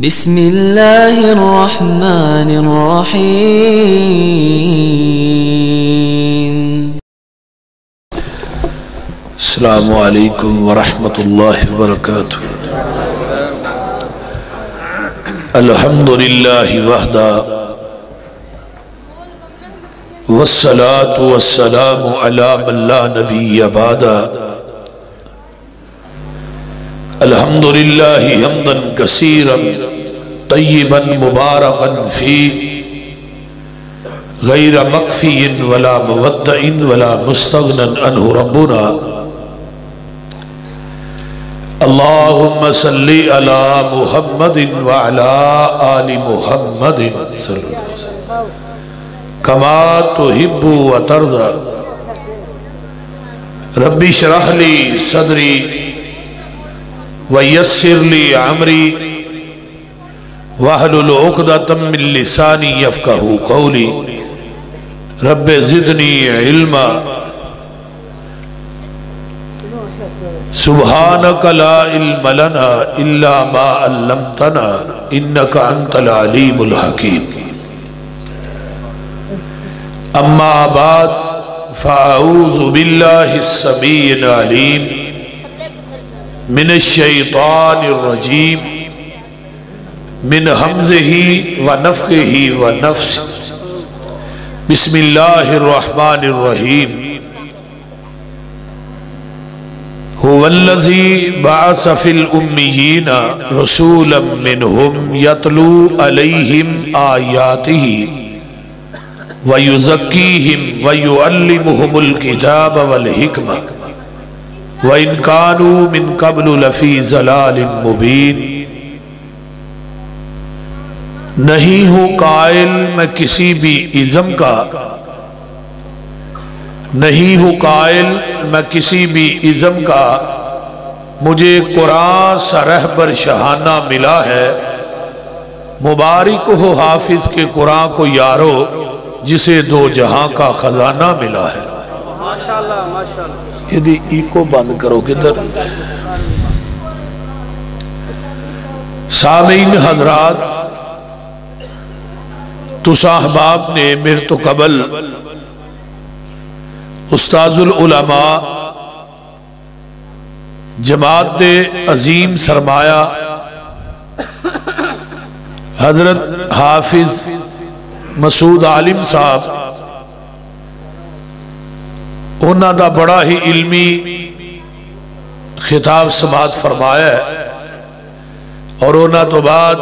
بسم اللہ الرحمن الرحیم۔ السلام علیکم ورحمۃ اللہ وبرکاتہ۔ الحمدللہ وحدہ والصلاة والسلام علی من لا نبی بعدہ۔ الحمدللہ حمدا کثیرا طیبا مبارکا فیہ غیر مکفی ولا مودع ولا مستغنى عنہ ربنا۔ اللہم صلی علی محمد وعلی آل محمد کما تحب وترضى۔ ربی اشرح لی صدری ویسر لی عمری واحلل عقدۃ من لسانی یفقہوا قولی۔ رب زدنی علما سبحانک لا علم لنا الا ما علمتنا انک انت العلیم الحکیم۔ اما بعد فاعوذ باللہ السمیع العلیم من الشیطان الرجیم من حمزہ ونفخہ ونفثہ۔ بسم اللہ الرحمن الرحیم۔ هو الذی بعث فی الامیین رسولا منہم یتلو علیہم آیاتہ وَيُزَكِّيهِمْ وَيُعَلِّمُهُمُ الْكِتَابَ وَالْحِكْمَةَ وَإِنْ كَانُوا مِنْ قَبْلُ لَفِي ضَلَالٍ مُبِينٍ۔ نہیں ہوں قائل میں کسی بھی ازم کا، نہیں ہوں قائل میں کسی بھی ازم کا، مجھے قرآن سا رہبر شہانہ ملا ہے۔ مبارک ہو حافظ کے قرآن کو یارو جسے دو جہاں کا خزانہ ملا ہے۔ ماشاءاللہ ماشاءاللہ۔ یہ ایکو بند کرو کدھر۔ سامعین حضرات، تساں احباب نے میرے تو قبل استاذ العلماء جماعت دے عظیم سرمایہ حضرت حافظ مسعود عالم صاحب انہاں دا بڑا ہی علمی خطاب سماعت فرمایا ہے، اور انہاں تو بعد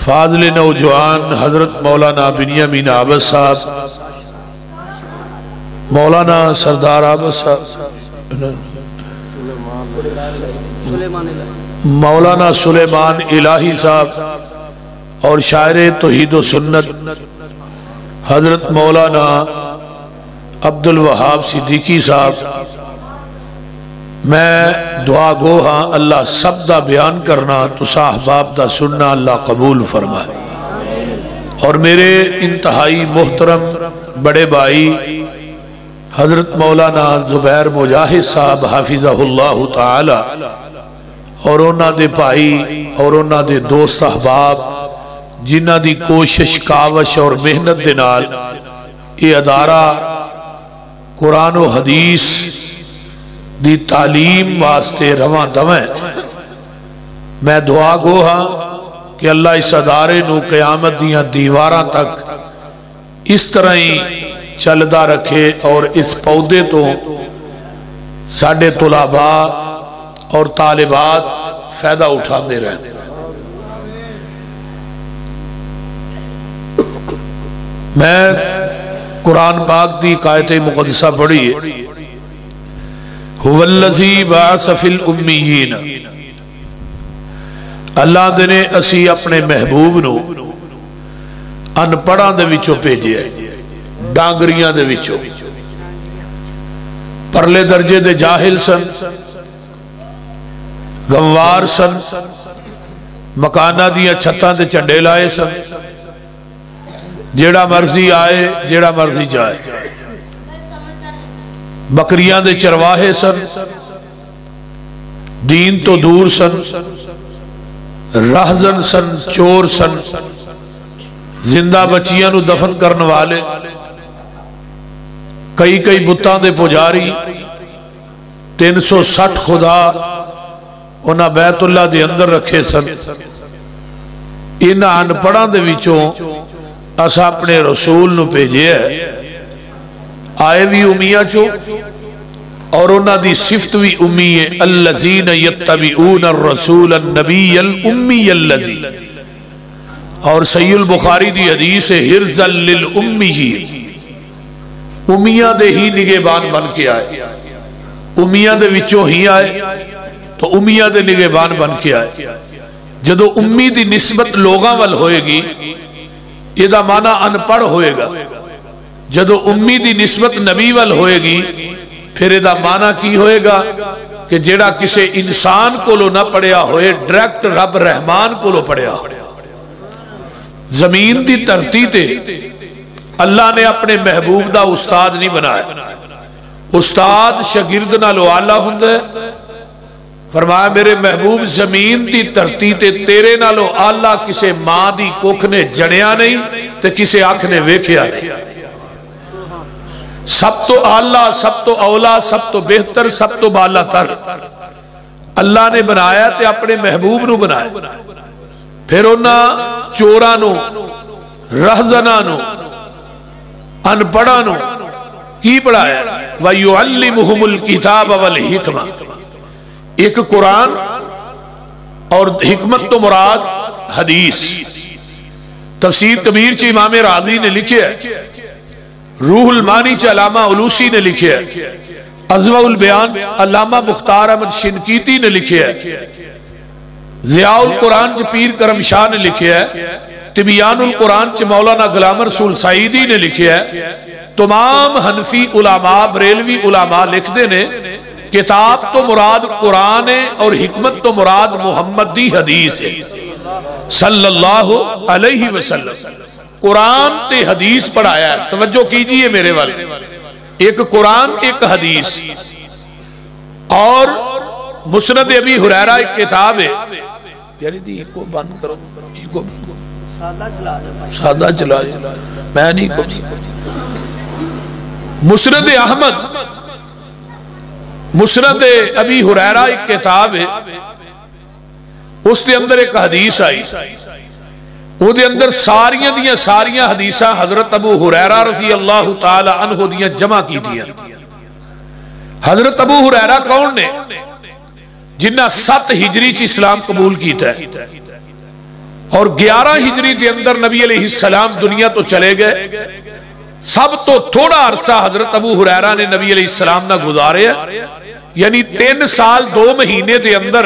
فاضل نوجوان حضرت مولانا بنیامین عابد صاحب، مولانا سردار عابد صاحب، مولانا سلیمان الہی صاحب، اور شاعر توحید و سنت حضرت مولانا عبد الوہاب صدیقی صاحب۔ میں دعا گو ہاں اللہ سب دا بیان کرنا تساں احباب دا سننا اللہ قبول فرمائے۔ اور میرے انتہائی محترم بڑے بھائی حضرت مولانا زبیر مجاہد صاحب حافظہ اللہ تعالی، اور انہاں دے بھائی اور انہاں دے دوست احباب جنہ دی کوشش کاوش اور محنت دے نال یہ ادارہ قرآن و حدیث دی تعلیم واسطے رواں دویں۔ میں دعا گو ہاں کہ اللہ اس ادارے نو قیامت دیاں دیواراں تک اس طرح ہی چلدا رکھے، اور اس پودے تو ساڈے طلباء اور طالبات فائدہ اٹھاندے رہنے۔ میں قرآن پاک دی آیت مقدسہ پڑھی ہے، هو الذی بعث فی الامیین۔ اللہ نے اسی اپنے محبوب نو ان پڑھاں دے وچوں بھیجیا ہے، ڈانگریاں دے وچوں، پرلے درجے دے جاہل سن، گنوار سن، مکانہ دیاں چھتاں دے چنڈے لائے سن، جیڑا مرضی آئے جیڑا مرضی جائے، بکریاں دے چرواہے سن، دین تو دور سن، راہزن سن، چور سن، زندہ بچیاں نو دفن کرنے والے، کئی بتاں دے پجاری، 360 خدا انہاں بیت اللہ دے اندر رکھے سن۔ انہاں انپڑھاں دے وچوں اسا اپنے رسول نو بھیجے ہے، آئے بھی امیہ چو اور انہاں دی صفت بھی امی ہے، الذین یتبعون الرسول النبی الامی الذی، اور صحیح البخاری دی حدیث ہے حرزا للأمیین، امیہ دے ہی نگہبان بن کے آئے، امیہ دے وچوں ہی آئے تو امیہ دے نگہبان بن کے آئے۔ جدو امی دی نسبت لوگاں وال ہوئے گی یہ دا معنی انپڑھ ہوئے گا، جدو امی دی نسبت نبی وال ہوئے گی پھر یہ دا معنی کی ہوئے گا کہ جیڑا کسے انسان کو لو نہ پڑھیا ہوئے، ڈائریکٹ رب رحمان کو لو پڑھیا ہوئے۔ زمین دی دھرتی تے اللہ نے اپنے محبوب دا استاد نہیں بنایا، استاد شاگرد نالو اعلیٰ ہوندا ہے۔ فرمایا میرے محبوب زمین دی دھرتی تے تیرے نالو اعلیٰ کسے ماں دی کوکھ نے جڑیا نہیں تے کسے آنکھ نے ویکھیا نہیں۔ سب تو اعلیٰ، سب تو اولا، سب تو بہتر، سب تو بالا تر اللہ نے بنایا تے اپنے محبوب نو بنایا۔ پھر انہاں چورانو، رہزنانو، انپڑھانو کی پڑھایا؟ وَيُعَلِّمُهُمُ الْكِتَابَ وَالْحِكْمَةَ، ایک قرآن اور حکمت تو مراد حدیث۔ تفسیر کبیر چی امام راضی نے لکھے ہے، روح المانی چی علامہ علوسی نے لکھے ہے، اضواء البیان علامہ مختار احمد شنقیطی نے لکھے ہے، ضیاء القرآن چی پیر کرم شاہ نے لکھے ہے، تبیان القرآن چی مولانا غلام رسول سعیدی نے لکھے ہے۔ تمام حنفی علماء، بریلوی علماء لکھ دینے کتاب تو مراد قرآن ہے اور حکمت تو مراد محمد دی حدیث ہے صلی اللہ علیہ وسلم۔ قرآن تے حدیث پڑھایا ہے، توجہ کیجئے میرے والے، ایک قرآن ایک حدیث۔ اور مسند ابی ہریرہ ایک کتاب ہے، یعنی دی ایک کو بند کرو، ایک کو سادہ چلا جائے، میں نہیں کو مسند احمد، مسند ابی ہریرہ ایک کتاب ہے، اس دے اندر ایک حدیث آئی، وہ دے اندر ساریاں دیاں ساریاں حدیثاں حضرت ابو ہریرہ رضی اللہ تعالی عنہ دیاں جمع کی دیا۔ حضرت ابو ہریرہ کون نے؟ جنہ 7 ہجری چی اسلام قبول کیتا ہے اور 11 ہجری دے اندر نبی علیہ السلام دنیا تو چلے گئے۔ سب تو تھوڑا عرصہ حضرت ابو ہریرہ نے نبی علیہ السلام نہ گزارے، یعنی 3 سال 2 مہینے دے اندر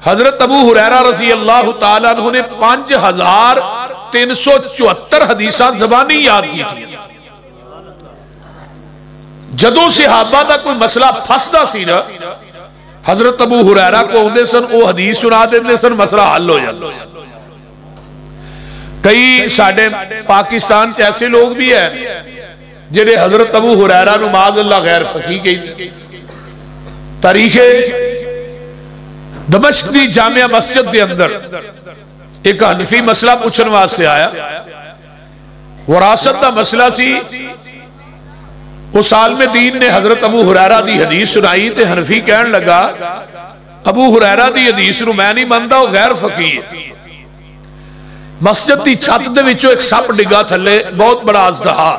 حضرت ابو ہریرہ رضی اللہ تعالیٰ عنہ نے 5374 حدیثاں زبانی یاد کی تھی۔ جدو صحابہ دا کوئی مسئلہ پھسدا سی نا، حضرت ابو ہریرہ کو ہوندے سن او حدیث سنا دیندے سن، مسئلہ حل ہو جاتا۔ کئی ساڑھے پاکستان سے ایسے لوگ بھی ہیں جنہیں حضرت ابو ہریرہ نو معاذ اللہ غیر فقیہ کہی۔ تاریخ دمشق دی جامعہ مسجد دے اندر ایک حنفی مسئلہ پوچھن واسطے آیا، وراثت دا مسئلہ سی۔ اس عالم دین نے حضرت ابو ہریرہ دی حدیث سنائی تے حنفی کہن لگا ابو ہریرہ دی حدیث نو میں نہیں ماندا، وہ غیر فقیہ ہے۔ مسجد دی چھت دے وچوں ایک سپ ڈگا تھلے، بہت بڑا اژدہا،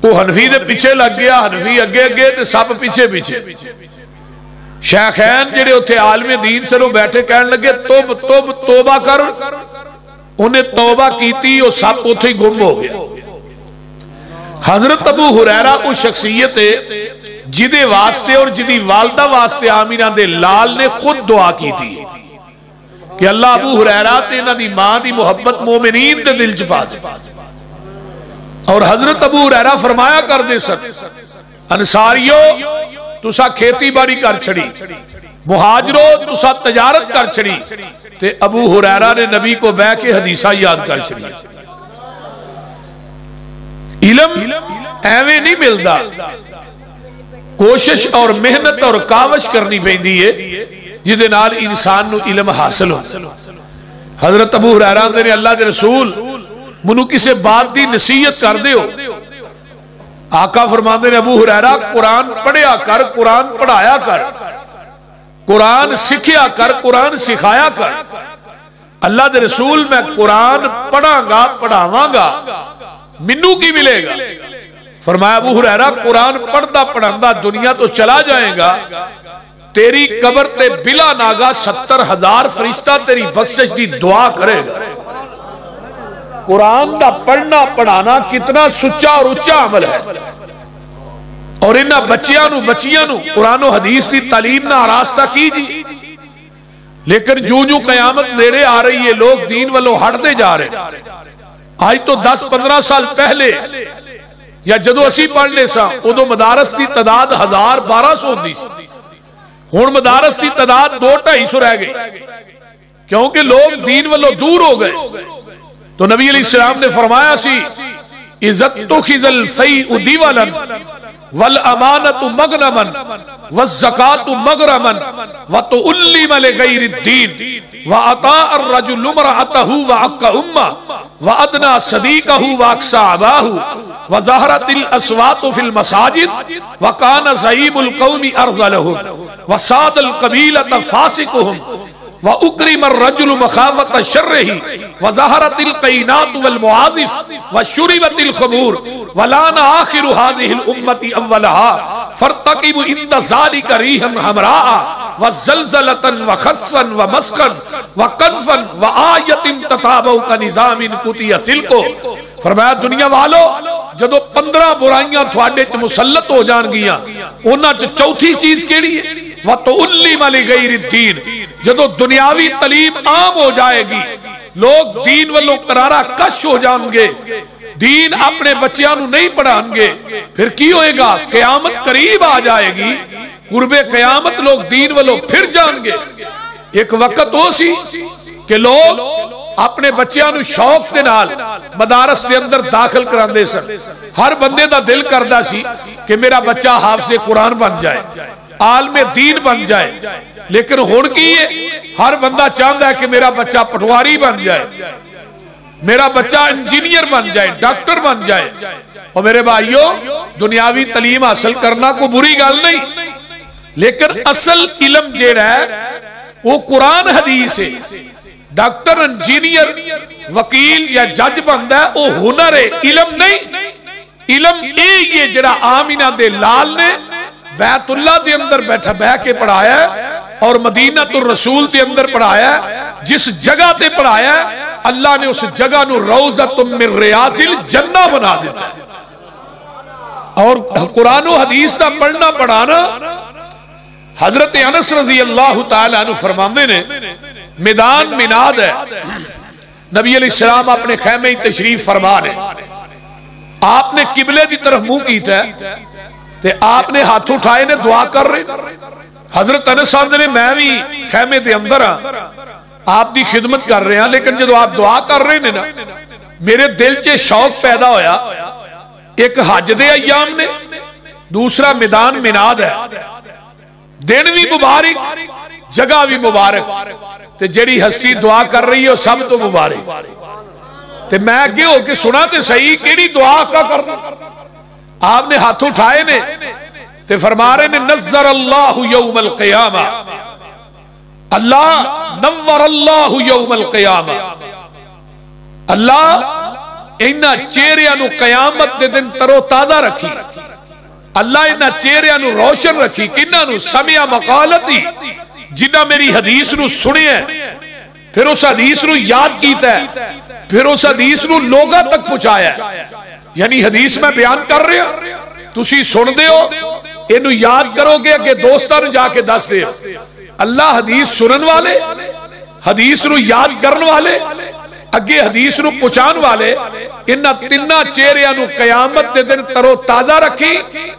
وہ حنفی دے پیچھے لگ گیا، حنفی اگے اگے تے سپ پیچھے پیچھے۔ شیخین جڑے اتھے عالم دین سے لوگ بیٹھے کہن لگے توبہ کر، انہیں توبہ کیتی، وہ سپ اتھے ہی گم ہو گیا۔ حضرت ابو ہریرہ کو شخصیت ہے جدے واسطے اور جدی والدہ واسطے آمینہ دے لال نے خود دعا کی تھی کہ اللہ ابو ہریرہ تے نہ دی ماں دی محبت مومنین تے دل چپا دے۔ اور حضرت ابو ہریرہ فرمایا کر دے سن، انصاریو تسا کھیتی باڑی کر چھڑی، مہاجرو تسا تجارت کر چھڑی، تے ابو ہریرہ نے نبی کو بہ کے حدیثہ یاد کر چھڑی۔ علم ایویں نہیں ملدا، کوشش اور محنت اور کاوش کرنی پہندی ہے۔ جدے نال انسان نو علم حاصل ہو. حضرت ابو ہریرہ نے اللہ دے رسول منو کسے بات دی نصیحت کر دے ہو. آقا فرماندے نے ابو ہریرہ قرآن پڑھیا کر، قرآن پڑھایا کر، قرآن سکھیا کر، قرآن سکھایا کر. اللہ دے رسول میں قرآن پڑھاں گا پڑھاواں گا منو کی ملے گا؟ فرمایا ابو ہریرہ قرآن پڑھدا پڑھاندا دنیا تو چلا جائے گا، تیری قبر تے بلا ناگا 70,000 فرشتہ تیری بخشش دی دعا کرے گا. قرآن دا پڑھنا پڑھانا کتنا سچا اور اچا عمل ہے. اور انہاں بچیاں نو قرآن و حدیث دی تعلیم نہ آراستہ کیجی. لیکن جو قیامت نیڑے آ رہی ہے لوگ دین والوں ہٹتے جا رہے. آج تو 10-15 سال پہلے یا جدو اسی پڑھنے سا ادو مدارس دی تعداد 1000-1200 ہوندی سی. ہن مدارس دی تعداد 200-250 رہ گئی کیونکہ لوگ دین والوں دور ہو گئے. تو نبی علیہ السلام نے فرمایا سی عزت تخذ الفیء دیولا والامانت مغنما والزکاة مغرما وتعلم لغیر الدین وعطاء الرجل امرأته وعق امه وادنا صدیقه واقصى اباه وظهرت الاصوات في المساجد وكان زعيم القوم ارذلهم وساد القبيلة فاسقهم وَأُكْرِمَ الرَّجُلُ مَخَافَةَ شَرِّهِ وَظَهَرَتِ الْقَيْنَاتُ وَالْمُعَازِفُ وَشُرِبَتِ الْخُمُورُ وَلَانَ آخِرُ هَذِهِ الْأُمَّةِ أَوَّلَهَا فَارْتَقِبُوا عِنْدَ ذَلِكَ رِيحًا حَمْرَاءَ وَزَلْزَلَةً وَخَسْفًا وَمَسْخًا وَقَذْفًا وَآيَةٍ تَتَابَعُ كَنِظَامٍ قُطِعَ سِلْكُهُ. فرمایا دنیا والو جدو 15 برائیاں تھوڑے چ مسلط ہو جان گیاں انہاں چ چوتھی چیز کیڑی ہے؟ وَتُعْلِمَ لِغَيْرِ الدِّينِ. جدو دنیاوی تعلیم عام ہو جائے گی لوگ دین والوں قرارہ کش ہو جان گے، دین اپنے بچیاں نو نہیں پڑھان گے، پھر کی ہوئے گا؟ قیامت قریب آ جائے گی، قرب قیامت لوگ دین والوں پھر جان گے. ایک وقت ہو سی کہ لوگ اپنے بچیاں نو شوق دے نال مدارس دے اندر داخل کران دے سن. ہر بندے دا دل کردہ سی کہ میرا بچہ حافظ قرآن بن جائے، عالم دین بن جائے. لیکن ہون کی ہے ہر بندہ چاہتا ہے کہ میرا بچہ پٹواری بن جائے، میرا بچہ انجینئر بن جائے، ڈاکٹر بن جائے. اور میرے بھائیو دنیاوی تعلیم حاصل کرنا کو بری گل نہیں، لیکن اصل علم جیڑا ہے وہ قرآن حدیث ہے. ڈاکٹر انجینئر وکیل یا جج بنتا ہے وہ ہنر ہے، علم نہیں. علم یہ جڑا آمینہ دے لال نے بیت اللہ دے اندر بیٹھا بہ کے پڑھایا ہے اور مدینہ الرسول دے اندر پڑھایا ہے. جس جگہ تے پڑھایا ہے اللہ نے اس جگہ نو روضۃ من ریاض الجنہ بنا دیتا ہے. اور قرآن و حدیث دا پڑھنا پڑھانا حضرت انس رضی اللہ تعالیٰ عنہ فرماندے نے میدان مناد ہے، نبی علیہ السلام اپنے خیمے تشریف فرما نے، آپ نے قبلے دی طرف منہ کیتا ہے تے آپ نے ہاتھ اٹھائے نے دعا کر رہے. حضرت انس نے میں بھی خیمے دے اندر ہاں آپ دی خدمت کر رہے ہیں، لیکن جب آپ دعا کر رہے ہیں نا میرے دل چے شوق پیدا ہویا. ایک حج دے ایام نے، دوسرا میدان مناد ہے، دن بھی مبارک جگہ بھی مبارک تے جڑی ہستی دعا کر رہی ہے سب تو مبارک. تے میں اگے ہو کے سنا تے صحیح کیڑی دعا کا کرنا. آپ نے ہاتھ اٹھائے نے تے فرما رہے نے نظر اللہ یوم القیامہ، اللہ نور اللہ یوم القیامہ، اللہ انہاں چہریاں نو قیامت دے دن ترو تازہ رکھی، اللہ انہاں چہریاں نو روشن رکھی. کنہاں نو؟ سمع مقالتی، جنہاں میری حدیث نو سنے ہیں پھر اس حدیث نو یاد کیتا ہے، پھر اس حدیث نو لوگاں تک پہنچایا ہے. یعنی حدیث میں بیان کر رہے ہو تسی سن دے ہو اینو یاد کرو گے کہ دوستاں نو جا کے دس دے. اللہ حدیث سنن والے، حدیث نو یاد کرن والے، اگے حدیث نو پہنچان والے، انہاں تنہ چہریاں نو قیامت دے دن ترو تازہ رکھی،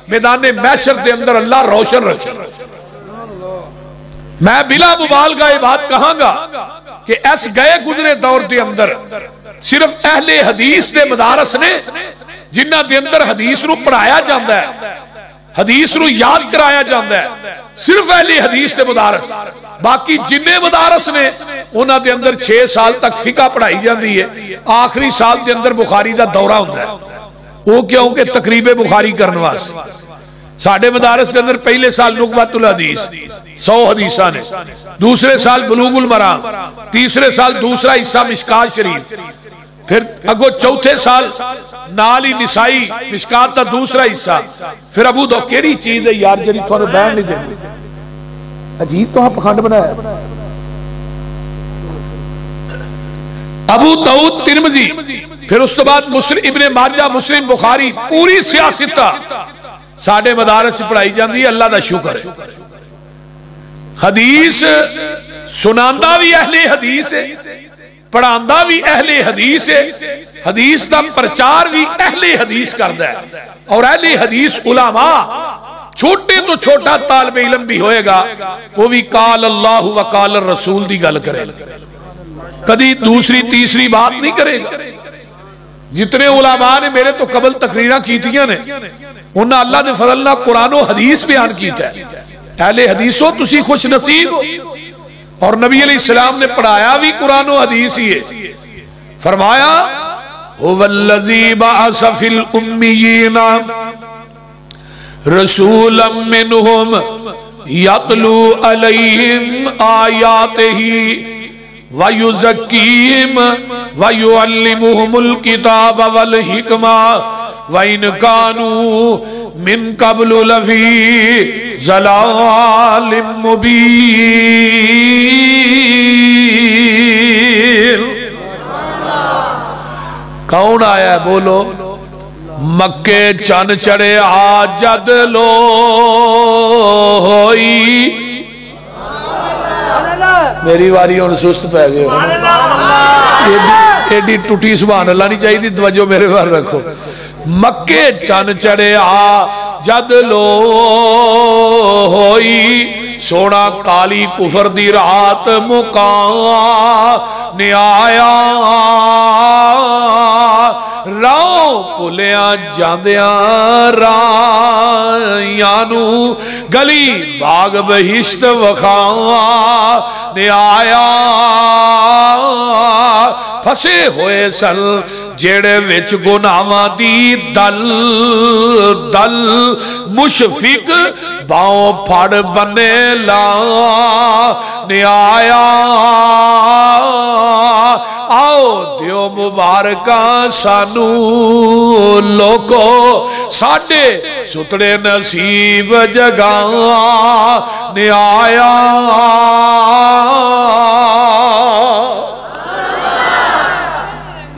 میدان محشر دے اندر اللہ روشن رکھی. میں بلا مبالغہ یہ بات کہاں گا کہ اس گئے گزرے دور دے اندر صرف اہل حدیث دے مدارس نے جنہ دے اندر حدیث نو پڑھایا جاندہ ہے حدیث نو یاد کرایا جاندہ ہے صرف اہل حدیث دے مدارس. باقی جننے مدارس نے انہاں دے اندر 6 سال تک فقہ پڑھائی جاندی ہے. آخری سال دے اندر بخاری دا دورہ ہوتا ہے. وہ کیوں کہ تقریب بخاری کرنے واسطے. ساڑھے مدارس دے اندر پہلے سال نقبۃ الحدیث 100 حدیثہ نے، دوسرے سال بلوغ المرام، تیسرے سال دوسرا حصہ مشکات شریف، پھر اگو چوتھے سال نالی نسائی مشکات دا دوسرا حصہ، پھر ابو داؤد. کیڑی چیز ہے یار جڑی تھوڑے بیان نہیں دینی؟ عجیب تو ہاں پخانڈ بنایا. ابو داؤد ترمذی، پھر اس کے بعد مسلم ابن ماجہ مسلم بخاری، پوری سیاستہ ساڑھے مدارس پڑھائی جاندی ہے. اللہ دا شکر ہے. حدیث سناندہ بھی اہل حدیث ہے، پڑھاندہ بھی اہل حدیث ہے، حدیث دا پرچار بھی اہل حدیث کردہ ہے. اور اہل حدیث علماء چھوٹے تو چھوٹا طالب علم بھی ہوئے گا وہ بھی قال اللہ و قال الرسول دی گل کرے گا، کدی دوسری تیسری بات نہیں کرے گا. جتنے علماء نے میرے تو قبل تقریرہ کیتیاں نے انہاں اللہ دے فضل نہ قرآن و حدیث بیان کیتا ہے. اہل حدیثوں تسی خوش نصیب ہو. اور نبی علیہ السلام نے پڑھایا بھی قرآن و حدیث ہی ہے. فرمایا هو الذی بعث فی الامیین رسولا منہم یتلو علیہم آیاتہ وَيُزَكِّيهِمْ وَيُعَلِّمُهُمُ الْكِتَابَ وَالْحِكْمَةَ وَإِنْ كَانُوا مِنْ قَبْلُ لَفِي ضَلَالٍ مُبِينٍ. کون آیا ہے بولو؟ مکے چن چڑے آجد لو ہوئی. میری واری ہوں سست پہ گئے ایڈی ٹوٹی سبحان اللہ نہیں چاہیے تھی. توجہ میرے بار رکھو. مکے چن چڑے جد لو ہوئی سونا کالی کفر دی رات مکان نے آیا راؤ پلیاں جاندیاں رائیانو گلی باغ بہشت وخان نے آیا پھسے ہوئے سن جیڑے وچ گناہاں دی دل دل مشفق باؤں پھڑ بنے لا نے آیا آؤ دیو مبارکہ سانو لوکو ساڑھے ستڑے نصیب جگہ نے آیا.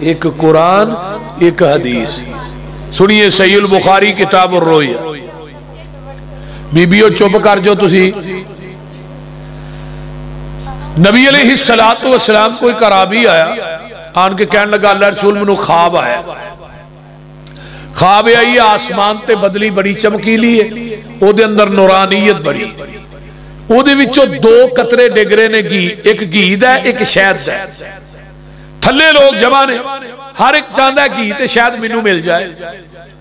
ایک قرآن ایک حدیث. سنیے صحیح البخاری کتاب الرویا. بی بیو چوپ کر جو تسی. نبی علیہ السلام کوئی کرابی آیا آن کے کہنے لگا اللہ رسول منو خواب آیا. خواب آئی آسمان تے بدلی بڑی چمکیلی ہے او دے اندر نورانیت بڑی او دے وچوں 2 قطرے ڈگرے نے گھی ایک گھی دا ایک شہد دا. تھلے لوگ جمع نے ہر ایک چاندہ گھی تے شاید منو مل جائے.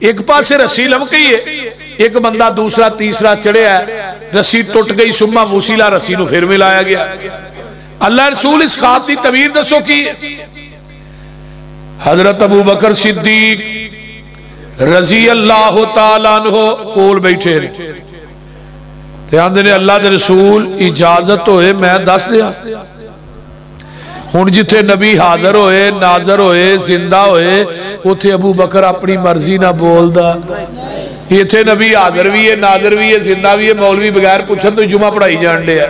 ایک پاس سے رسی لمکی ہے ایک بندہ دوسرا تیسرا چڑھے ہے رسی ٹوٹ گئی سمہ وسیلہ رسی نو پھر ملایا گیا. اللہ رسول اس خواب دی تعبیر دسو کی. حضرت ابو بکر صدیق رضی اللہ تعالیٰ عنہ کول بیٹھے رہے تے آندے نے اللہ دے رسول اجازت ہوئے میں دس دیا. ہن جتھے نبی حاضر ہوئے ناظر ہوئے زندہ ہوئے اتھے ابو بکر اپنی مرضی نہ بول دا. یہ تھے نبی حاضر بھی ہے ناظر بھی ہے زندہ بھی ہے مولوی بغیر پوچھن تو جمعہ پڑھائی جان دے ہے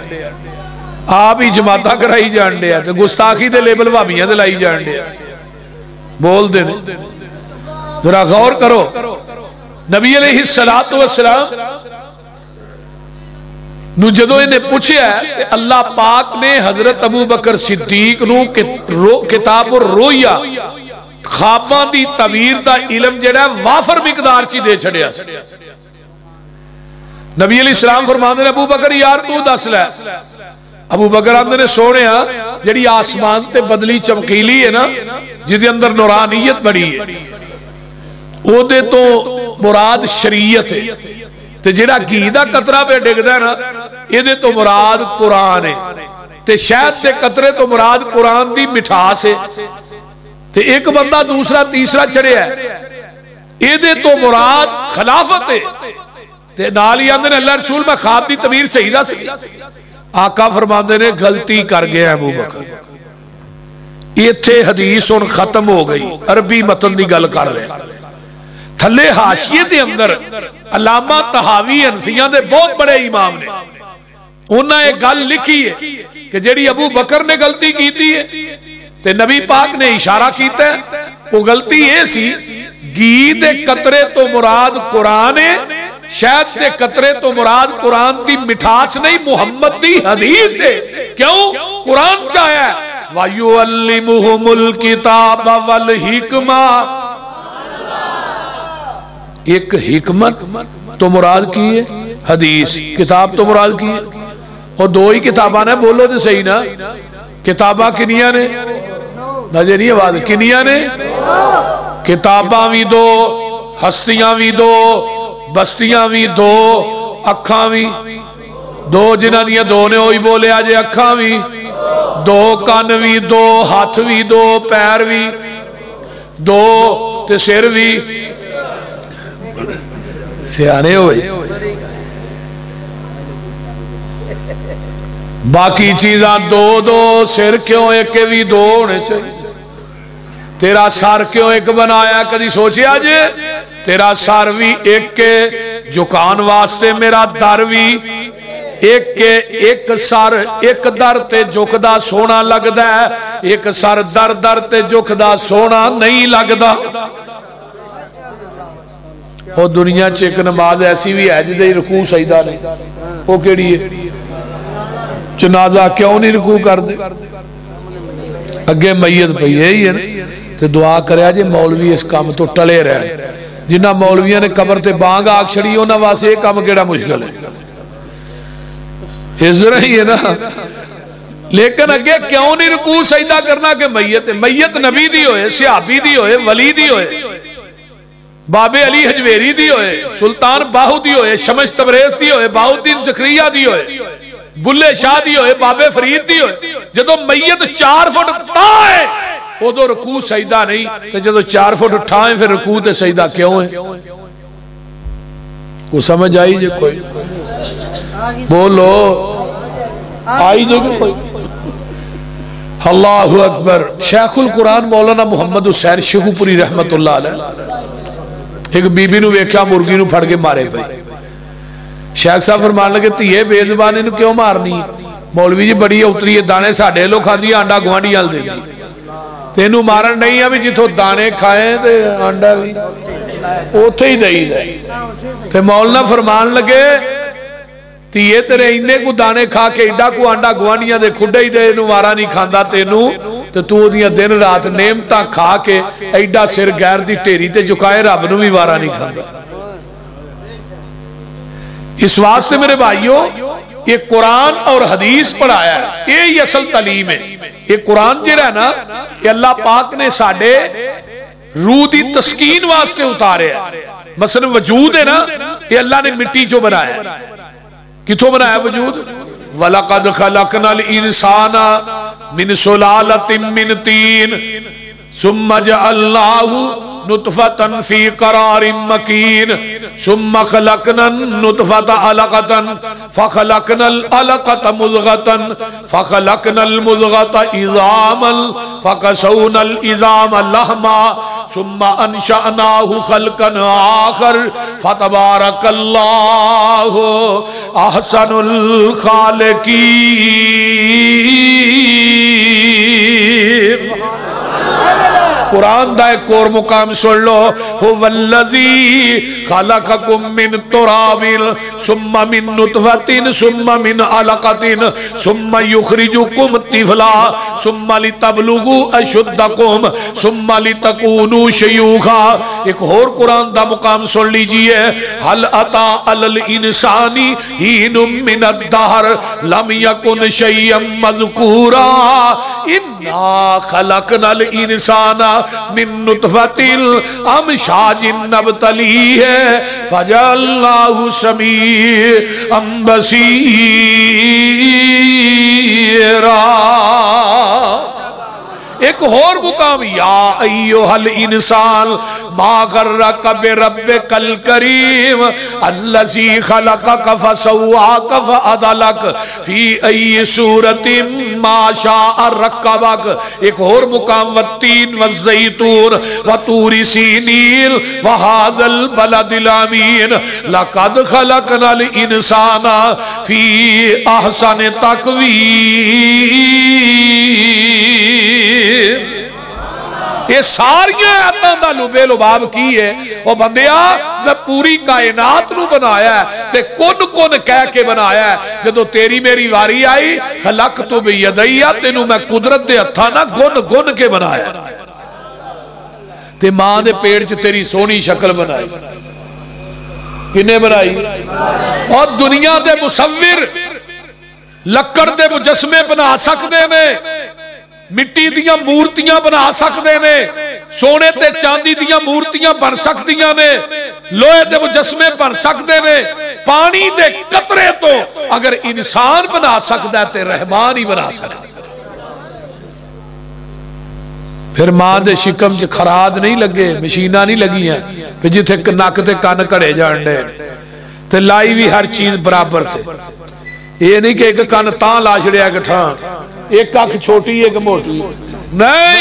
آپ ہی جماعتہ کرائی جان دے ہے تو گستاخی دے لیبل بھابیاں دے لائی جان دے ہے. بول دے نے ذرا غور کرو. نبی علیہ السلام نو جدو انہیں پوچھیا ہے اللہ پاک نے حضرت ابو بکر صدیق نو کتاب الرویا خواباں دی تعبیر دا علم جڑا وافر مقدار چی دے چھڑیا. نبی علیہ السلام فرماندے نے ابو بکر یار تو دس لے. ابو بکر آندے نے سونیا جڑی آسمان تے بدلی چمکیلی ہے نا جدے اندر نورانیت بڑی ہے او دے تو مراد شریعت ہے. تے جڑا گھی دا قطرہ پہ ڈگدا ہے نا یہ تو مراد قرآن ہے تے شہد دے قطرے تو مراد قرآن دی مٹھاس ہے تے ایک بندہ دوسرا تیسرا چڑھیا ہے یہ تو مراد خلافت ہے تے نالی آندے نے اللہ رسول میں خواب دی تعبیر صحیح دا سی آقا فرماندے نے غلطی کر گیا ابو بکر یہ تھے حدیث ان ختم ہو گئی عربی متن دی گل کر رہے تھلے حاشیے دے اندر علامہ طحاوی حنفیاں دے بہت بڑے امام نے انہاں ایک گل لکھی ہے کہ جیڑی ابو بکر نے غلطی کیتی ہے تے نبی پاک نے اشارہ کیتا ہے وہ غلطی یہ سی گھی دے قطرے تو مراد قرآن ہے شہد دے قطرے تو مراد قرآن دی مٹھاس نہیں محمد دی حدیث ہے کیوں قرآن چاہیا ہے وَيُعَلِّمُهُمُ الْكِتَابَ وَالْحِكْمَةَ ایک حکمت تو مراد کی ہے حدیث کتاب تو مراد کی ہے اور دو ہی کتاباں نے بولو تو صحیح نا کتاباں کنیاں نے نظر نہیں آواز کنیاں نے کتاباں بھی دو ہستیاں بھی دو بستیاں بھی دو اکھاں بھی دو جنہاں دیاں دو نے ہوئی بولے آجے اکھاں بھی دو کان بھی دو ہاتھ بھی دو پیر بھی دو تے سر بھی سیانے ہوئے باقی چیزاں دو دو سر کیوں ایک کے بھی دو ہونے چاہیے تیرا سار کیوں ایک بنایا کدی سوچے آجے تیرا سار بھی ایک کے جکان واسطے میرا در بھی ایک کے ایک سر ایک در تے جکدا سونا لگدا ہے ایک سر در در تے جکدا سونا نہیں لگدا وہ دنیا چیک نماز ایسی بھی ہے جدے رکوع سجدہ نہیں وہ کیڑی ہے جنازہ کیوں نہیں رکوع کر دے اگے میت پئی ہے تے دعا کریا جے مولوی اس کام تو ٹلے رہے جنہ مولویاں نے قبر تے بانگ آگ چھڑی ہونا واسے ایک کام کیڑا مشکل ہے اس طرح ہی ہے نا لیکن اگے کیوں نہیں رکوع سجدہ کرنا کہ میت نبی دی ہوئے صحابی دی ہوئے ولی دی ہوئے بابے علی حجویری دی ہوئے سلطان باہو دی ہوئے شمس تبریز دی ہوئے باہودین زکریہ دی ہوئے بلے شاہ دی ہوئے بابے فرید دی ہوئے جدو میت 4 فٹ تائے وہ تو رکوع سجدہ نہیں تو جدو 4 فٹ اٹھائیں پھر رکوع تے سجدہ کیوں ہے کو سمجھ آئی جے کوئی بولو آئی جے کوئی اللہ اکبر شیخ القرآن مولانا محمد حسین شیخو پوری رحمت اللہ علیہ ایک بی بی نو ویکھیا مرغی نو پھڑ کے مارے پئی شیخ صاحب فرمان لگے تیے بے زبانے نو کیوں مارنی مولوی جی بڑی اتری دانے ساڑھے لو کھاندی آنڈا گوانڈی آل دے دی تینو مارن نہیں ہے بھی جتو دانے کھائیں تے آنڈا بھی اوتھے ہی دئی دائی تے مولانا فرمان لگے تیے تیرے انہیں کو دانے کھا کے ایڈا کو آنڈا گوانڈیاں دے کھڑے ہی دے انو مارا نہیں کھاندا تینو تو دیاں دن رات نعمتاں کھا کے ایڈا سر غیر دی ٹیری تے جھکائے رب نو بھی وارا نہیں کھاندا اس واسطے میرے بھائیوں یہ قرآن اور حدیث پڑھایا ہے یہ اصل تعلیم ہے یہ قرآن جڑا ہے نا کہ اللہ پاک نے ساڑھے روح دی تسکین واسطے اتارے ہیں مثلا وجود ہے نا یہ اللہ نے مٹی جو بنایا ہے کتوں بنایا وجود وَلَقَدْ خَلَقْنَا الْإِنسَانَ مِنْ سُلَالَةٍ مِنْ طِينٍ ثُمَّ جَعَلْنَاهُ نطفة في قرار مكين ثم خلقنا النطفة علقة فخلقنا العلقة مضغة فخلقنا المضغة عظاما فكسونا العظام لحما ثم أنشأناه خلقا آخر فتبارك الله أحسن الخالقين قرآن دا ایک اور مقام سن لو هو الذی خلقکم من تراب ثم من نطفة ثم من علقة ثم یخرجکم طفلا ثم لتبلغوا اشدکم ثم لتکونوا شیوخا ایک اور قرآن دا مقام سن لیجئے هل اتا علی الانسان حین من الدہر لم یکن شیئا مذکورا انا خلقنا الانسان من نطفۃ امشاج نبتلیہ فجعلناہ سمیعا بصیرا۔ ایک اور مقام، یا ایھا الانسان ما غرک بربک الکریم الذی خلقک فسواک فعدلک فی ای صورت ما شاء رکبک۔ ایک اور مقام، والتین والزیتون وطور سینین وہذا البلد الامین لقد خلقنا الانسان فی احسن تقویم۔ یہ ساری آیاتاں دا لبے لباب کی ہے وہ بندیا میں پوری کائنات نو بنایا ہے تے کن کن کہہ کے بنایا ہے۔ جدو تیری میری واری آئی خلقت بیدیہ تینوں میں قدرت دے ہتھاں نہ گن گن کے بنایا تے ماں دے پیڑ چ تیری سونی شکل بنائی۔ کنے بنائی؟ اور دنیا دے مصور لکڑ دے مجسمے بنا سکتے نے، مٹی دیاں مورتیاں بنا سکتے نے، سونے تے چاندی دیاں مورتیاں بن سکتیاں نے، لوہے دے مجسمے بن سکتے نے، پانی دے قطرے تو اگر انسان بنا سکتا ہے تے رحمان ہی بنا سکتا ہے۔ پھر ماں دے شکم چ خراد نہیں لگے، مشینہ نہیں لگی ہیں، پھر جتھے نک تے کان کڑے جان دے تے لائی بھی ہر چیز برابر تھے۔ یہ نہیں کہ ایک کان تاں لا چھڑیا کہ ٹھاں، ایک اکھ چھوٹی ایک موٹی، نہیں۔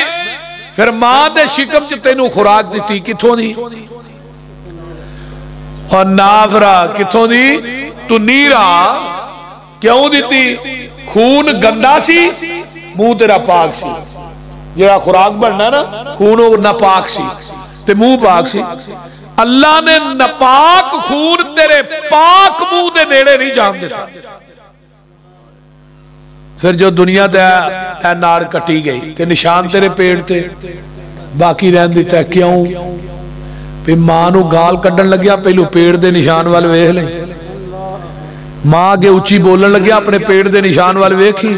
پھر ماں دے شکم چ تینوں خوراک دیتی کتھوں دی؟ اور نافرا کتھوں دی؟ تو نیرا کیوں دیتی؟ خون گندا سی، منہ تیرا پاک سی، جڑا خوراک بننا نا خون ناپاک سی تے منہ پاک سی۔ اللہ نے ناپاک خون تیرے پاک منہ دے نیڑے نہیں جان دیتا۔ پھر جو دنیا دے اے نار کٹی گئی تے نشان تیرے پیڑ تے باقی رہن دیتا ہے، کیوں؟ پھر ماں نو گال کڈن لگیا پہلو پیڑ دے نشان وال ویکھ لیں، ماں کے اچھی بولن لگیا اپنے پیڑ دے نشان وال ویکھی،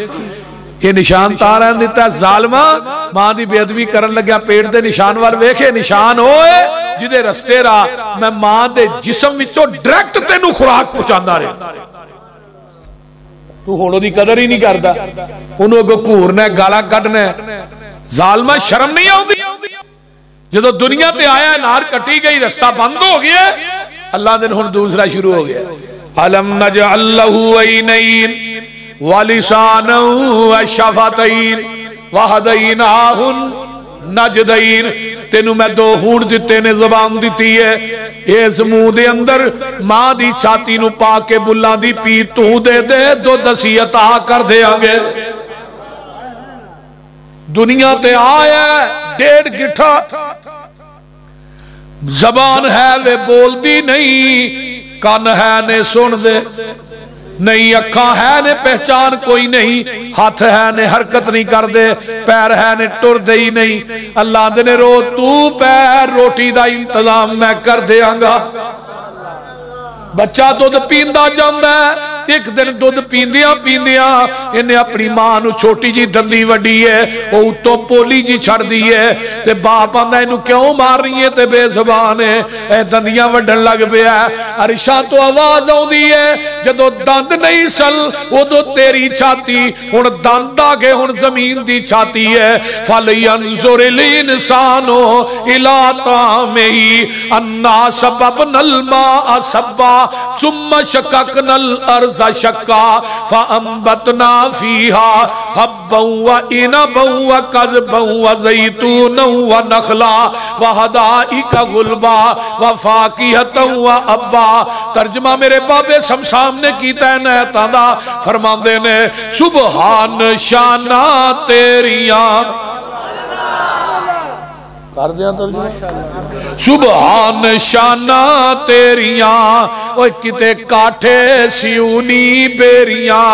یہ نشان تا رہن دیتا ہے ظالمہ۔ ماں دی بے ادبی کرن لگیا پیڑ دے نشان وال ویکھے، نشان ہوئے جدے رستے راہ میں ماں دے جسم وچوں ڈائریکٹ تینوں خوراک پہنچاندا رہا، تو ہونوں دی قدر ہی نہیں کردا، انہوں کو گھورنا گالا کڈنا۔ ظالمہ شرم نہیں آؤندی؟ جدو دنیا تے آیا نار کٹی گئی رستہ بند ہو گیا، اللہ دن ہن دوسرا شروع ہو گیا۔ الم نجعل لہ عینین ولسانا وشفتین وہدیناہ النجدین۔ تینوں میں دو ہونٹ دیتے نے زبان دیتی ہے، اس منہ دے اندر ماں دی چھاتی نو پا کے بلان دی پی تو دے دے دو دسی عطا کر دے آنگے۔ دنیا تے آیا ڈیڑھ گٹھا، زبان ہے وہ بول دی نہیں، کان ہے نے سن دے نہیں، اکھاں ہے نے پہچان کوئی نہیں، ہاتھ ہے نے حرکت نہیں کر دے، پیر ہے نے ٹر دے ہی نہیں۔ اللہ دے نے رو تو پیر روٹی دا انتظام میں کر دے آنگا۔ بچہ دودھ پیندہ جاندہ ہے، ایک دن دودھ پیندیاں پیندیاں انہیں اپنی ماں نو چھوٹی جی دندی وڈی ہے، وہ اتوں پولی جی چھڑ دی ہے، تے باپ آندہ انہوں کیوں مار رہی ہے تے بے زبان ہے، اے دندیاں وڈن لگ بیا ہے۔ عرشاں تو آواز آؤں دی ہے، جدو دند نہیں سل وہ دو تیری چھاتی ہن دند آگے ہن زمین دی چھاتی ہے۔ فَلْيَنْظُرِ الْإِنسَانُ إِلَىٰ طَعَامِهِ أَنَّا سَبَبْنَا الْمَاءَ صَبًّا ثُمَّ شَقَقْنَا الْأَرْضَ شقا فأنبتنا فيها حبا وعنبا وقضبا وزيتونا ونخلا وحدائق غلبا وفاكهة وابا۔ ترجمہ میرے بابے سمسام نے کیتا ہے نیتاں دا، فرماندے نے سبحان شانہ تیریاں، کر دیا ترجمہ، سبحان شانہ تیریاں، اوہ کتے کاٹھے سیونی بیریاں،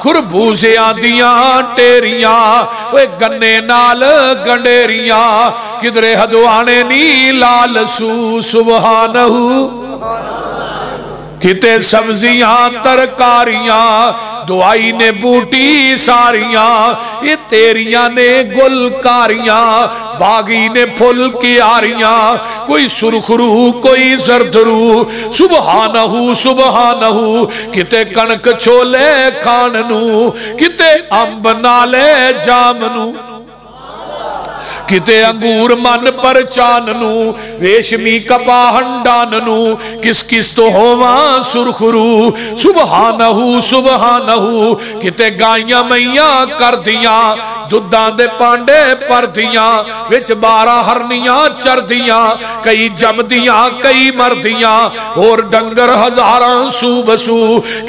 خربوزیاں دیاں ٹیریاں، اوہ گنے نال گنڈیریاں، کدرے ہدوانے نی لال سو سبحانہو، کتے سبزیاں ترکاریاں، دعائی نے بوٹی ساریاں یہ تیریاں نے گلکاریاں باغی نے پھل کی آریاں کوئی سرخرو کوئی زردرو سبحانہو سبحانہو کتے کنک چھولے کھاننو کتے امب نالے جامنو کتے انگور من پر چاننو ریشمی کپاہن ڈاننو کس کس تو ہواں سرخرو سبحانہو سبحانہو کتے گائیاں میاں کر دیاں دودھاں دے پانڈے پر دیاں وچ 12 ہرنیاں چر دیاں کئی جم دیاں کئی مر دیاں اور ڈنگر ہزاراں سو بسو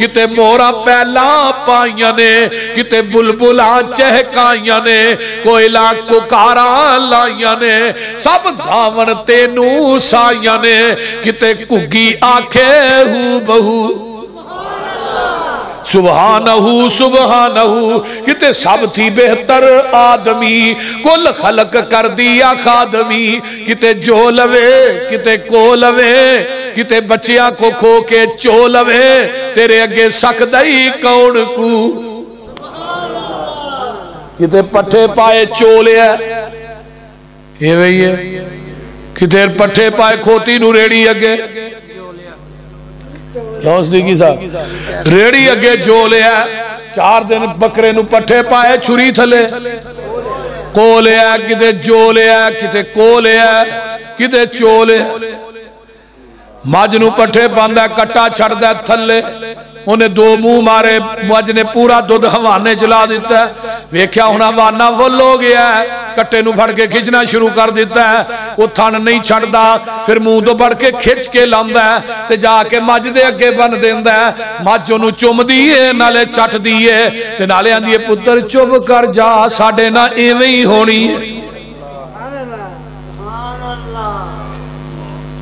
کتے مورا پہلا پائیاں نے کتے بلبلا چہکائیاں نے کوئلہ ککارا لائیاں نے سب دھاون تینو سائیاں نے کتے کگی آکھے ہو بہو سبحانہو سبحانہو کتے سب تھی بہتر آدمی کل خلق کر دیا خادمی کتے جو لوے کتے کو لوے کتے بچیاں کو کھو کے چو لوے تیرے اگے سکدائی کون کو کتے پٹھے پائے چو لیا یہ وہی ہے کتے پٹھے پائے کھوتی نو ریڑی اگے ریڑی اگے جو لیا 4 دن بکرے نو پٹھے پائے چھری تھلے کو لیا کتے جو لیا کتے کو لیا کتے چو لیا مجھ نو پٹھے پاندہ کٹا چھڑ دے تھلے انہیں 2 منہ مارے مجھ نے پورا دودھ ہوانے چلا دیتا ہے ویکھیا ہونا وانا فل ہو گیا ہے کٹے نو پھڑ کے کھچنا شروع کر دیتا ہے وہ تھن نہیں چھڑ دا پھر منہ تو پھڑ کے کھچ کے لاندہ ہے تے جا کے مجھ دے اگے بن دیندہ ہے مجھ انہوں چوم دیئے نالے چٹ دیئے تے نالے آندیے پتر چوب کر جا ساڑے نہ ایویں ہونی ہے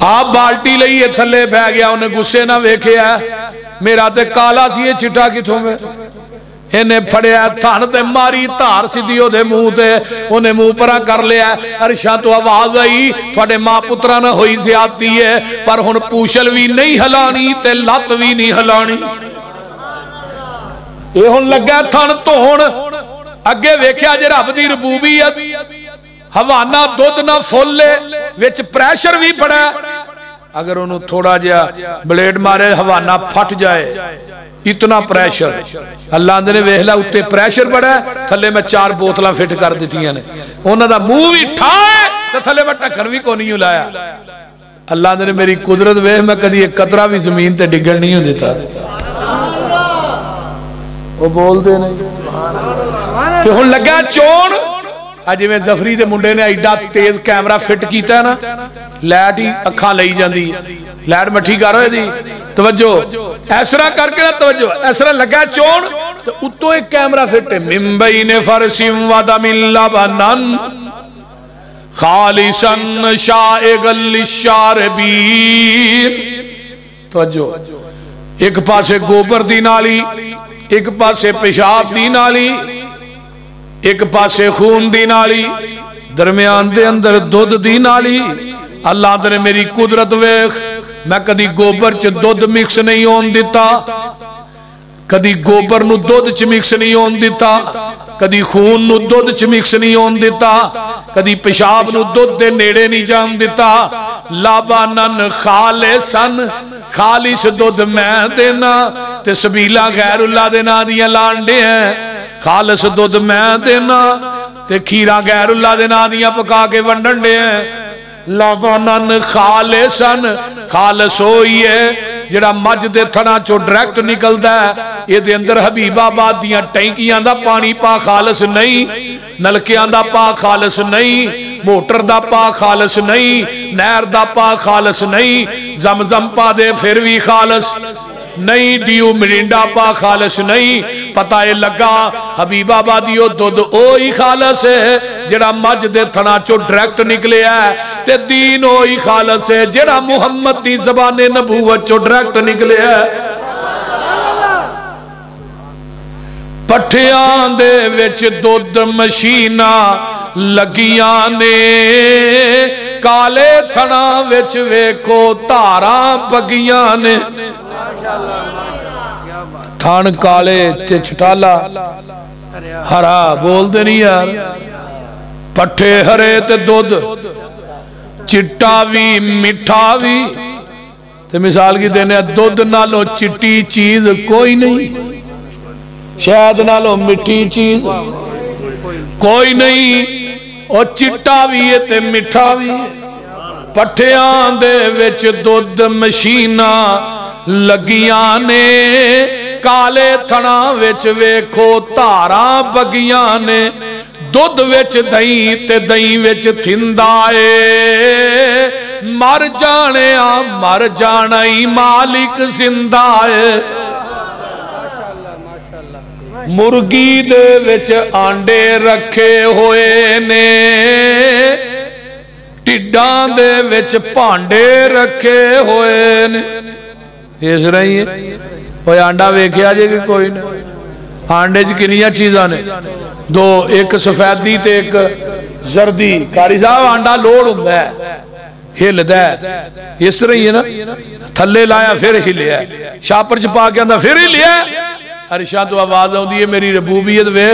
آپ بالٹی لئیے تھلے پہ گیا انہیں گسے نہ ویکھے ہے میرا تے کالا سی یہ چٹا کی تھوں میں انہیں پھڑے ہے تھان تے ماری تار سی دیو دے منہ تے انہیں منہ پرا کر لیا ہے ارشاں تو آواز آئی تھوڑے ماں پترہ نہ ہوئی زیادتی ہے پر ہن پوشل بھی نہیں ہلانی تے لات بھی نہیں ہلانی یہ ہن لگا تھان تو ہن اگے ویکھیا جے رب دی ربوبیت ہوانا دودھ نہ پھول لے وچ پریشر بھی پڑا اگر انہوں تھوڑا جا بلیڈ مارے ہوانا پھٹ جائے اتنا پریشر اللہ اندھے نے ویہلا اتے پریشر بڑا ہے تھلے میں 4 بوتلاں فٹ کر دیتی ہیں انہوں نے منہ بھی ٹھائے تو تھلے میں ٹکن بھی کو نہیں لایا اللہ اندھے نے میری قدرت ویہ میں کدھی ایک قطرہ بھی زمین تے ڈگر نہیں ہو دیتا وہ بول دے نہیں کہ ہن لگا چون آج میں زفری دے منڈے نے ایڈا تیز کیمرہ فٹ کیتا ہے نا لائٹ ہی اکھاں لئی جاندی لائٹ مٹھی کر رہے دی توجہ ایسرا کر کے نا توجہ ایسرا لگا چون تو اتو ایک کیمرہ فٹ ہے من بین فرسیم ودم لبنن خالصاً شائغا للشاربین توجہ ایک پاسے گوبر دی نالی ایک پاسے پیشاب دی نالی ایک پاسے خون دی نالی درمیان دے اندر دودھ دی نالی اللہ نے میری قدرت ویخ میں کدی گوبر چ دودھ مکس نہیں ہون دیتا کدی گوبر نو دودھ چ مکس نہیں ہون دیتا کدی خون نو دودھ چ مکس نہیں ہون دیتا کدی پیشاب نو دودھ دے نیڑے نہیں جان دیتا لبنن خالصاً خالص دودھ میں دینا تے سبیلہ غیر اللہ دینا دیا لانڈے ہیں خالص دودھ میں دینا تے کھیرہ غیر اللہ دینا دیا پکا کے ونڈن دے ہیں لبنن خالصاً خالص ہوئی ہے جڑا مجھ دے تھنا چو ڈریکٹ نکل دا ہے یہ دے اندر حبیب آباد دیاں ٹینکیاں دا پانی پا خالص نہیں نلکیاں دا پا خالص نہیں موٹر دا پا خالص نہیں نہر دا پا خالص نہیں زمزم پا دے پھر بھی خالص نہیں ڈیو مرینڈا پا خالص نہیں پتہ یہ لگا حبیب آبادیو دودھ اوہی خالص ہے جڑا مجھ دے تھنا چو ڈریکٹ نکلے ہے تے دین اوہی خالص ہے جڑا محمد دی زبان نبوت چو ڈریکٹ نکلے ہے پٹھیاں دے وچ دودھ مشینہ لگیاں نے کالے تھنا وچ ویکھو تاراں پگیاں نے تھان کالے تے چٹالا ہرا بول دے نہیں یار پٹھے ہرے تے دودھ چٹا بھی مٹھا بھی تے مثال کی دینے دودھ نالو چٹی چیز کوئی نہیں شاید نالو مٹھی چیز کوئی نہیں اور چٹا بھی ہے تے مٹھا بھی پٹھیاں دے وچ دودھ مشینہ لگیاں نے کالے تھنا وچ ویکھو تاراں بگیاں نے دودھ وچ دہی تے دہی وچ تھندائے مر جانے مر جانائی مالک زندائے مرگی دے وچ آنڈے رکھے ہوئے نے ٹڈاں دے وچ پانڈے رکھے ہوئے نے اس رہی ہے کوئی آنڈا ویکھیا جے کہ کوئی نہیں آنڈے جی کنیا چیزاں نے دو ایک سفیدی تے ایک زردی کاری صاحب آنڈا لوڑ ہوندہ ہے ہل دے اس طرح ہی ہے نا تھلے لایا پھر ہلیا شاپر چپا کے اندر پھر ہلیا ارشاں تو آواز ہوں دی میری ربوبیت وے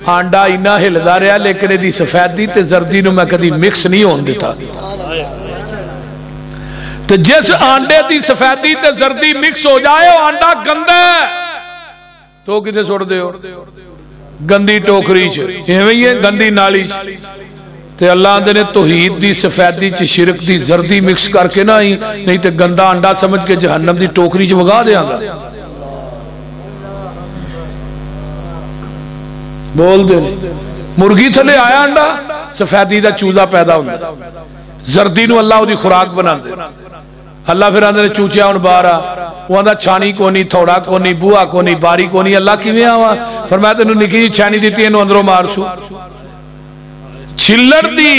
آنڈا اینا ہلدا رہا لیکن دی سفیدی تے زردی نو میں کدی مکس نہیں ہون دیتا تو جس آنڈے دی سفیدی تے زردی مکس ہو جائے وہ آنڈا گندہ ہے تو کتے سوڑ دے ہو گندی ٹوکری چھے گندی نالی چھے تے اللہ اندھے نے توحید دی سفیدی چھ شرک دی زردی مکس کر کے نہ ہی نہیں تے گندہ انڈا سمجھ کے جہنم دی ٹوکری چھ وگا دے آنگا بول دے مرگی تھلے آیا انڈا سفیدی دا چوزہ پیدا ہوندہ زردی نو اللہ دی خوراک بنا دے اللہ پھر اندھے نے چوچیا ان بارا وہ اندھا چھانی کونی تھوڑا کونی بوا کونی باری کونی اللہ کی میں آوا فرمایا تے انہوں نکی جی چھانی دیتی ہے انہوں اندروں مارسو چھلڑ دی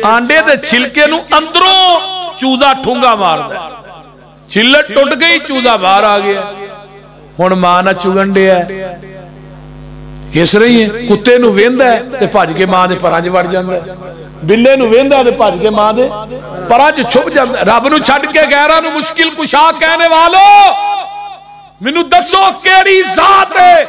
آنڈے دے چھلکے نو اندروں چوزہ ٹھونگا مار دے چھلڑ ٹوٹ گئی چوزہ باہر آگیا ہون مانا چوگنڈے ہے اس رہی ہے کتے نو ویندہ ہے تے پاج کے ماں دے پرانج وڑ جاندہ ہے بلے نو ویندہ ہے تے پاج کے ماں دے پرانج چھپ جاندہ ہے رب نو چھڑ کے گہرہ نو مشکل کشا کہنے والو منو دسو کیڑی ذات ہے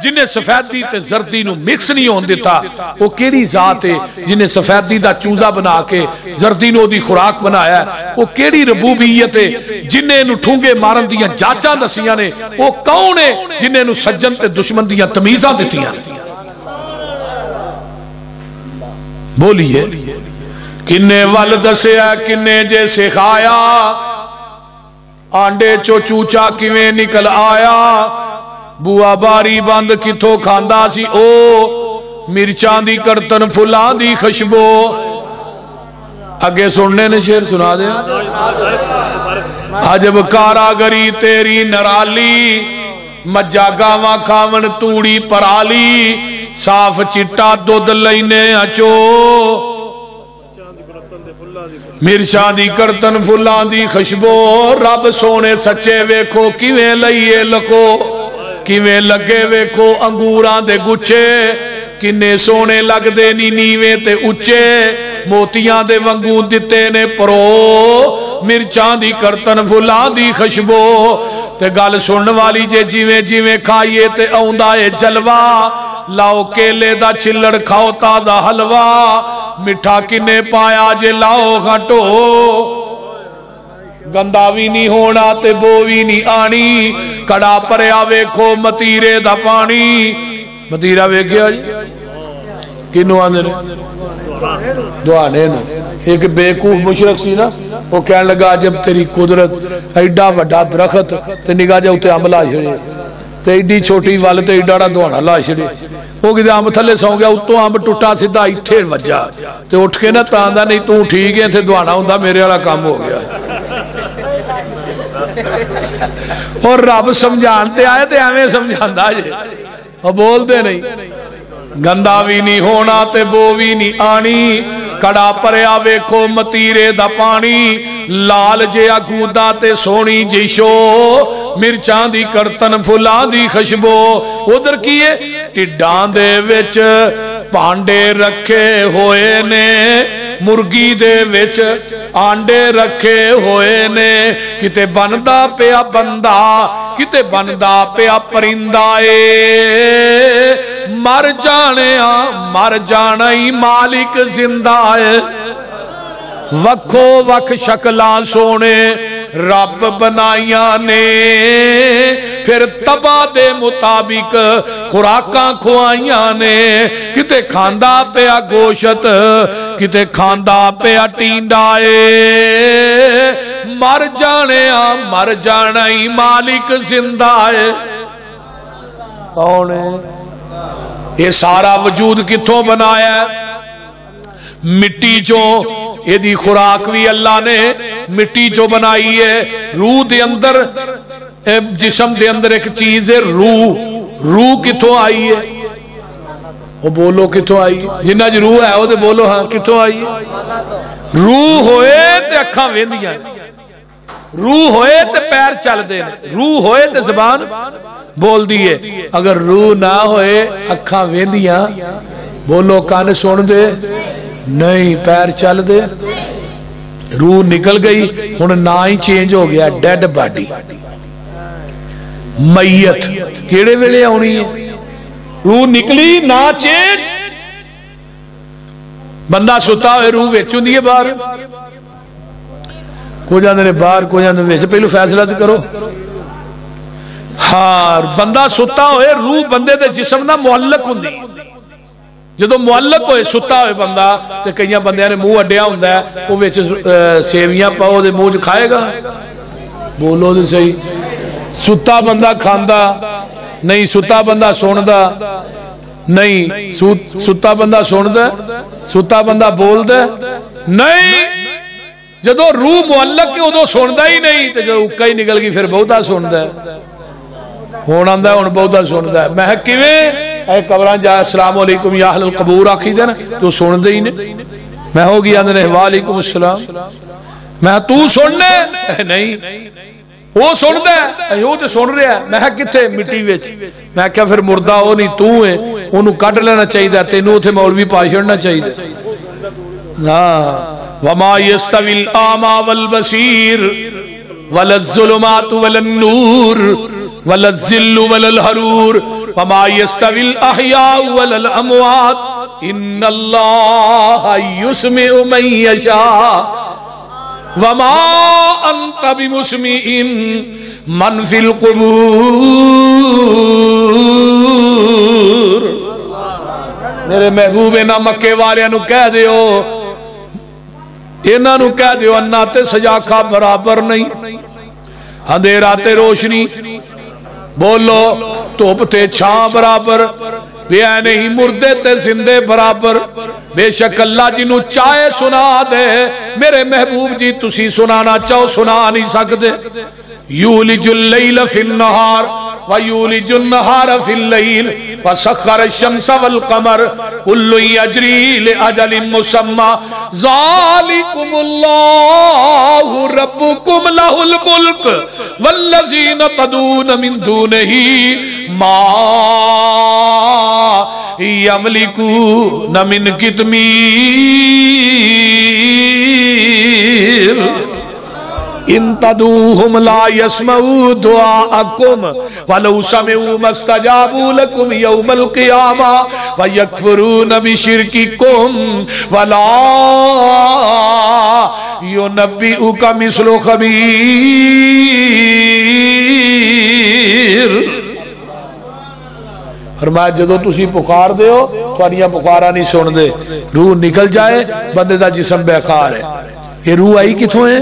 جنہیں سفیدی تے زردی نو مکس نہیں ہون دیتا وہ کیڑی ذات ہے جنہیں سفیدی دا چوزہ بنا کے زردی نو دی خوراک بنایا ہے وہ کیڑی ربوبیت ہے جنہیں نو ٹھونگے مارن دیاں جاچاں دسیاں نے وہ کون ہے جنہیں نو سجن تے دشمن دیاں تمیزاں دیتیاں بولیے کنے والد سے ہے کنے جیسے کھایا آنڈے چو چوچا کیویں نکل آیا بوا باری بند کتھو کھاندا سی او مرچاں دی کرتن پھلاں دی خشبو اگے سننے نے شعر سنا دے عجب کاراگری تیری نرالی مجھا گاواں کھاون توڑی پرالی صاف چٹا دودھ لینے اچو مرچاں دی کرتن پھلاں دی خشبو رب سونے سچے ویکھو کیویں لئیے لکو کیویں لگے ویکھو انگوراں دے گچھے کنے سونے لگ دے نی نیویں تے اچھے موتیاں دے ونگوں دتے نے پرو مرچاں دی کرتن پھلاں دی خشبو تے گل سنن والی جے جیویں جیویں کھائیے تے اوندا اے جلوہ لاؤ کیلے دا چھلڑ کھاؤ تازہ حلوہ مٹھا کنے پایا جے لاؤ گھٹو گندہ بھی نہیں ہونا تے بو بھی نہیں آنی کڑا پریا ویکھو متیرے دا پانی متیرہ ویکھیا جی کنو آندے نے دعانے نا ایک بیکوف مشرک سی نا وہ کہنے لگا جب تیری قدرت ایڈا وڈا درخت تے نگاہ جاؤ تے عملہ چھڑے تے ایڈی چھوٹی والے تے ایڈا دعانا لا چھڑے وہ کہتے آمب تھلے سو گیا اتو آمب ٹوٹا سیدھا اتھے وجہ تے اٹھ کے نا تاندہ نہیں تو ٹھیک ہے تھے دعانا ہوندہ میرے والا کام ہو گیا اور رب سمجھانتے آئے تے ہمیں سمجھاندہ جے اور بول دے نہیں گندہ بھی نہیں ہونا تے بو بھی نہیں آنی کڑا پریا ویکھو متیرے دا پانی لال جے اگودا تے سونی جیشو مرچان دی کرتن پھلان دی خشبو ادھر کیے ٹڈان دے وچ پانڈے رکھے ہوئے نے مرگی دے وچ آنڈے رکھے ہوئے نے کتے بندہ پیا بندہ کتے بندہ پیا پرندہ اے مر جانا ہی مالک زندہ ہے وکھو وکھ شکلاں سونے رب بنائیاں نے پھر تبا دے مطابق خوراکاں کھوائیاں نے کتے کھاندا پیا گوشت کتے کھاندا پیا ٹینڈائے مر جانا ہی مالک زندہ ہے کون ہے یہ سارا وجود کتھوں بنایا ہے مٹی چو یہ دی خوراک بھی اللہ نے مٹی چو بنائی ہے روح دے اندر جسم دے اندر ایک چیز ہے روح کتھوں آئی ہے وہ بولو کتھوں آئی جنہ جو روح ہے وہ دے بولو ہاں کتھوں آئی ہے روح ہوئے تے اکھاں ویندیاں روح ہوئے تے پیر چل دے روح ہوئے تے زبان بول دیئے اگر روح نہ ہوئے اکھاں ویندیاں بولو کان سن دے نہیں پیر چل دے روح نکل گئی ہن نہ ہی چینج ہو گیا ڈیڈ باڈی میت کیڑے ویلے آنی ہے روح نکلی نہ چینج بندہ ستا ہوئے روح ویچوں دیئے باہر کو جاندے نے باہر کو جاندے ویچ پہلو فیصلہ تو کرو ہاں بندہ ستا ہوئے روح بندے دے جسم نہ معلق ہوں دی جدو معلق ہوئے ستا ہوئے بندہ تو کئیاں بندیاں نے منہ اڈیا ہوں ہے وہ ویچ سیویاں پاؤ دے منہ کھائے گا بولو دے صحیح ستا بندہ کھاندہ نہیں ستا بندہ سوندہ نہیں ستا بندہ سوندہ ستا بندہ بول دے نہیں جدو روح معلق ہے ادو سوندہ ہی نہیں تو جدو اکا ہی نکل گئی پھر بہتا سوندہ ہے ہونا ہے ہون بہتا سوندہ ہے میں کیویں اے قبران جائے السلام علیکم یا اہل القبور آخی دے نا تو سوندہ ہی نہیں میں ہو گیا اندھنے وعلیکم السلام میں تو سننے نہیں وہ سن دے وہ تے سن رہا ہے میں کتے مٹی وچ میں کیا پھر مردہ ہو نہیں تو ہے انہوں کٹ لینا چاہیے دے تینوں تھے مولوی پاشڑنا چاہیے دے وما يستوي الأعمى والبصير ولا الظلمات ولا النور ولا الظل ولا الحرور وما يستوي الأحياء ولا الأموات إن الله يسمع من يشاء وما أنت بمسمع من في القبور میرے محبوب نہ مکے والے نو کہہ دیو انہاں نو کہہ دیو انہاں تے سجاکھا برابر نہیں اندھیرا تے روشنی بولو توپ تے چھاں برابر بے نہیں مردے تے زندے برابر بے شک اللہ جنہوں چاہے سنا دے میرے محبوب جی تسی سنانا چاہو سنا نہیں سکتے یولج اللیل فی النہار ویولج النہار فی اللیل وسخر الشمس والقمر کل یجری لأجل مسمى ذالکم اللہ ربکم لہ الملک والذین تدون من دونہ ما یملکون من قطمیر ان تدوہم لا يسمعوا دعاءکم ولو سمعوا ما استجابوا لکم یوم القیامہ ویکفرون بشرککم ولا ینبئک مثل خبیر فرمایا جدو تسی پکار دے ہو تھوڑیاں پکارا نہیں سن دے روح نکل جائے بندے دا جسم بیکار ہے یہ روح آئی کتھوں ہے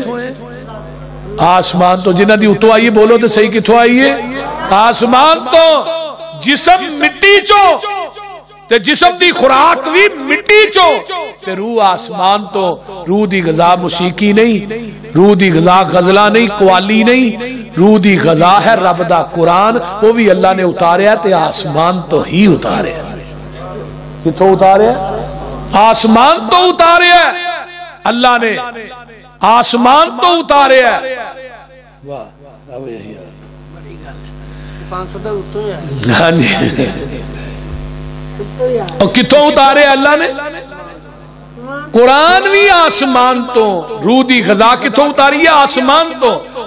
آسمان تو جنہ دی اتو آئیے بولو تو صحیح کتھوں آئیے آسمان تو جسم مٹی چو تے جسم دی خوراک بھی مٹی چو تے روح آسمان تو روح دی غذا موسیقی نہیں روح دی غذا غزلہ نہیں قوالی نہیں روح دی غذا ہے رب دا قرآن وہ بھی اللہ نے اتاریا تے آسمان تو ہی اتاریا کتھوں اتاریا آسمان تو اتاریا اللہ نے آسمان تو اتارے ہے اور کتوں اتارے اللہ نے قرآن بھی آسمان تو روح دی غذا کتوں اتاری ہے آسمان تو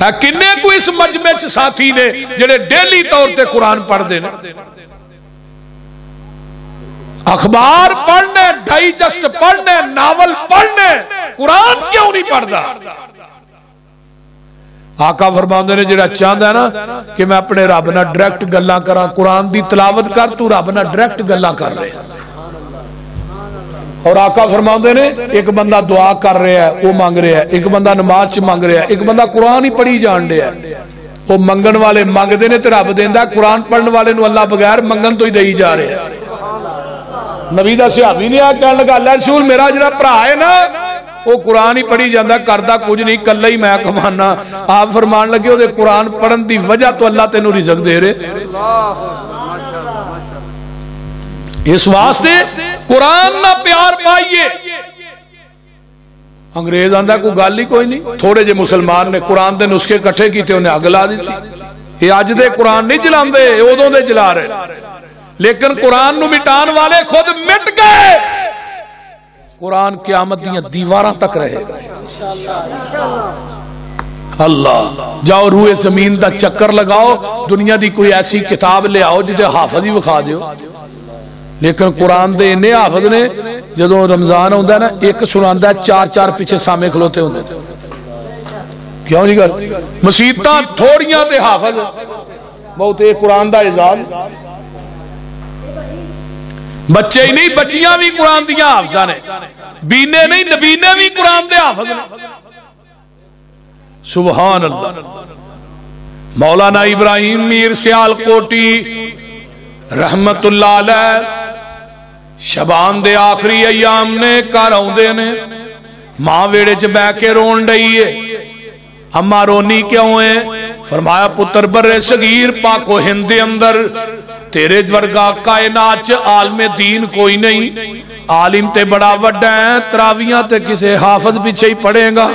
کنے کو اس مجمع چ ساتھی نے جڑے ڈیلی طور تے قرآن پڑھ دے اخبار پڑھنے ڈائجسٹ پڑھنے ناول پڑھنے قرآن کیوں نہیں پڑھدا آقا فرماندے نے جڑا چاہتا ہے نا کہ میں اپنے رب نہ ڈائریکٹ گلاں کراں قرآن دی تلاوت کر تو رب نہ ڈائریکٹ گلاں کر رہے ہیں اور آقا فرماندے نے ایک بندہ دعا کر رہا ہے وہ مانگ رہا ہے ایک بندہ نماز چ مانگ رہا ہے ایک بندہ قرآن ہی پڑھی جان رہا ہے وہ منگن والے مانگ دے نے تے رب دیندا قرآن پڑھن والے نو اللہ بغیر منگن تو ہی دئی جا رہے ہیں نبی دا صحابی نے آ کہنے لگا اللہ رسول میرا جڑا بھرا ہے نا وہ قرآن ہی پڑھی جاندہ کردا کچھ نہیں کلا ہی میں کمانا آپ فرمان لگے وہ قرآن پڑھن دی وجہ تو اللہ تینوں رزق دے رہے اس واسطے قرآن نہ پیار پائیے انگریز آندہ کوئی گل ہی کوئی نہیں تھوڑے جے مسلمان نے قرآن دے نسخے کٹھے کیتے انہیں اگ لا دیتی یہ اج دے قرآن نہیں جلان دے ادوں دے جلا رہے لیکن قرآن نو مٹان والے خود مٹ گئے قرآن قیامت دیاں دیواراں تک رہے اللہ جاؤ روئے زمین دا چکر لگاؤ دنیا دی کوئی ایسی کتاب لے آؤ جسے حافظ ہی بکھا دیو لیکن قرآن دے انہیں حافظ نے جدو رمضان ہوندہ ہے نا ایک سناندہ ہے چار چار پیچھے سامنے کھلوتے ہوندے کیوں نہیں کر مسیطہ تھوڑیاں تے حافظ بہت ایک قرآن دا اعزاز بچے ہی نہیں بچیاں بھی قرآن دیا حافظہ نے بینے نہیں نبینے بھی قرآن دے حافظ نے سبحان اللہ مولانا ابراہیم میر سیال کوٹی رحمت اللہ علیہ شبان دے آخری ایام نے کاراؤں دے نے ماں ویڑے چ بے کے رون ڈئی ہے اما رونی کیوں ہے فرمایا پتر برے صغیر پاک و ہند اندر تیرے ورگا کائنات عالم دین کوئی نہیں عالم تے بڑا وڈا ہے تراویاں تے کسے حافظ پیچھے ہی پڑھے گا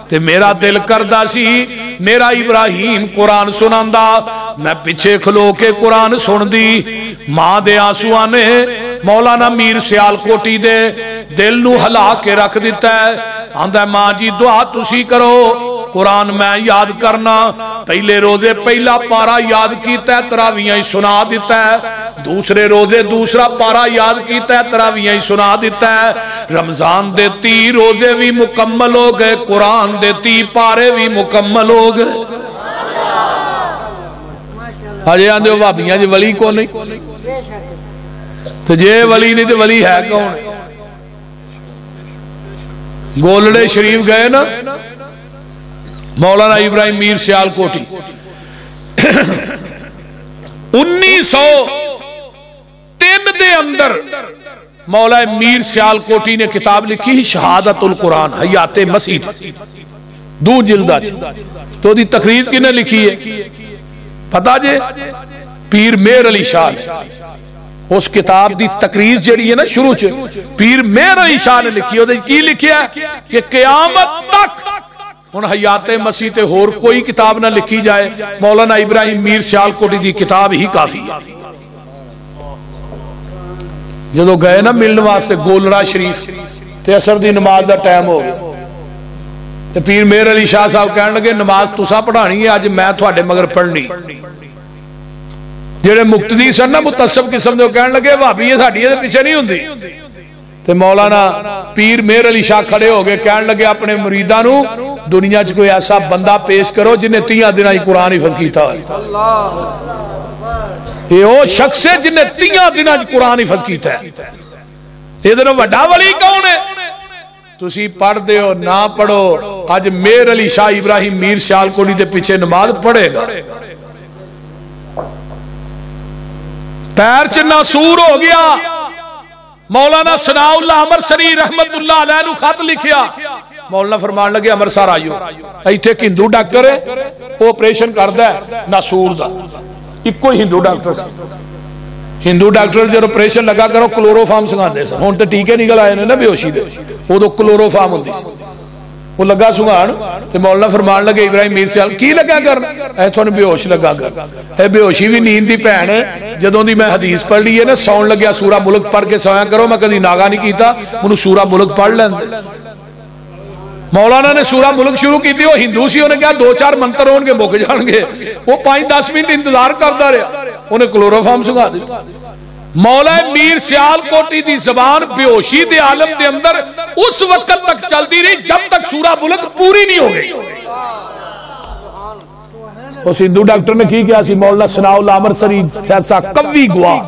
تے میرا دل کردہ سی میرا ابراہیم قرآن سناندہ میں پیچھے کھلو کے قرآن سن دی ماں دے آنسو نے مولانا میر سیال کوٹی دے دل نو ہلا کے رکھ دیتا ہے آندہ ماں جی دعا تسی کرو قرآن میں یاد کرنا پہلے روزے پہلا پارا یاد کیتا ہے تراویاں ہی سنا دیتا ہے دوسرے روزے دوسرا پارا یاد کیتا ہے تراویاں ہی سنا دیتا ہے رمضان دے 30 روزے بھی مکمل ہو گئے قرآن دے 30 پارے بھی مکمل ہو گئے آجے آندے ہو بابیاں جی ولی کو نہیں تو جے ولی نہیں تو ولی ہے کون گولڑے شریف گئے نا مولانا ابراہیم میر سیال کوٹی 1903 دے اندر مولانا میر سیال کوٹی نے کتاب لکھی شہادت القرآن حیات مسیح دو جلدہ تو دی تقریر کی نے لکھی ہے پتا جے پیر میر علی شاہ اس کتاب دی تقریر جڑی ہے نا شروع چھے پیر میر علی شاہ نے لکھی ہے کی لکھی ہے کہ قیامت تک ان حیات مسیح تے ہور کوئی کتاب نہ لکھی جائے مولانا ابراہیم میر سیال کوٹی دی کتاب ہی کافی ہے جدو گئے نا ملن واسطے گولڑا شریف تے اثر دی نماز دا ٹائم ہو گیا تے پیر میر علی شاہ صاحب کہنے لگے نماز تسا پڑھانی ہے آج میں تھوڑے مگر پڑھنی جڑے مقتدی سن نا متصف قسم دے کہنے لگے بھابی یہ ساڈی دے پیچھے نہیں ہوندی تے مولانا پیر میر علی شاہ کھڑے ہو گئے کہنے لگے اپنے مریداں نو دنیا چ کوئی ایسا بندہ پیش کرو جنہیں 30 دن ہی قرآن حفظ کیتا ہے یہ وہ شخص ہے جنہیں 30 دن قرآن حفظ کیتا ہے یہ دنوں وڈا ولی کون ہے تسی پڑھ دے ہو نہ پڑھو آج میر علی شاہ ابراہیم میر سیال کوٹی دے پیچھے نماز پڑھے گا پیر چ ناسور ہو گیا مولانا ثناء اللہ امرسری رحمت اللہ علیہ نو خط لکھیا مولانا فرمان لگے امرسر آئیو ایتھے ایک ہندو ڈاکٹر ہے وہ آپریشن کردا ہے ناسور دا ایک کوئی ہندو ڈاکٹر سی ہندو ڈاکٹر جب آپریشن لگا کرو کلورو فارم سنگاندے سن ہن تے ٹیکے نکل آئے نے نا بے ہوشی دے وہ تو کلورو فارم ہوندی سی وہ لگا سنگان تے مولانا فرمان لگے ابراہیم میر سیال کی لگا کر اے تھوڑے بے ہوش لگا کر اے بے ہوشی بھی نیند دی بہن ہے جدوں دی میں حدیث پڑھ لی ہے نا سون لگیا سورہ ملک پڑھ کے سویا کرو میں کدی ناغا نہیں کیتا منو سورہ ملک پڑھ لیندے مولانا نے سورہ ملک شروع کی تھی، وہ ہندو سی، انہیں کیا 2-4 منتر ہون کے مک جان گے، وہ 5-10 منٹ انتظار کرتا رہا، انہیں کلوروفارم سکھا دی۔ مولا میر سیال کوٹی دی زبان بیہوشی دے عالم دے اندر اس وقت تک چلتی رہی جب تک سورہ ملک پوری نہیں ہو گئی۔ اس ہندو ڈاکٹر نے کی کیا سی؟ مولانا ثناء اللہ امرسری سیسا قوی گواہ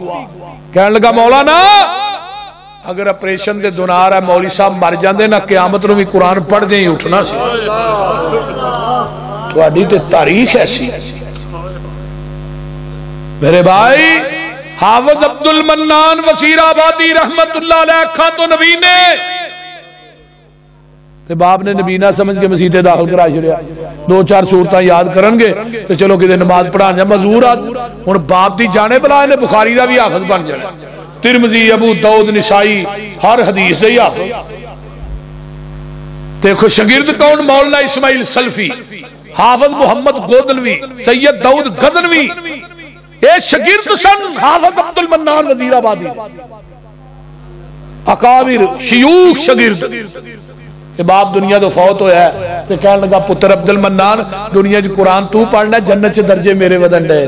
کہنے لگا مولانا اگر اپریشن دے دنار ہے مولوی صاحب مر جاندے نہ قیامت نو بھی قرآن پڑھ دیں ہی اٹھنا سی۔ تو آڈی تے تاریخ ایسی میرے بھائی۔ حافظ عبد المنان وزیر آبادی رحمت اللہ علیہ کھا تو نبی نے تے باپ نے نبی نہ سمجھ کے مسیحے داخل کرا چھڑیا، 2-4 صورتاں یاد کرنگے تو چلو کدے نماز پڑھان جا مزور آد ہن باپ دی جانے بلائے نے بخاری دا بھی حافظ بن جانا، ترمذی ابو داؤد نسائی ہر حدیث سے حافظ۔ دیکھو شاگرد کون؟ مولانا اسماعیل سلفی، حافظ محمد گودلوی، سید داؤد غزنوی، اے شاگرد سن حافظ عبد المنان وزیر آبادی، اکابر شیوخ شاگرد۔ باپ دنیا تو فوت ہویا ہے تو کہنے لگا پتر عبد المنان دنیا جو قرآن تو پڑھنا ہے، جنت چے درجے میرے ودن ڈے۔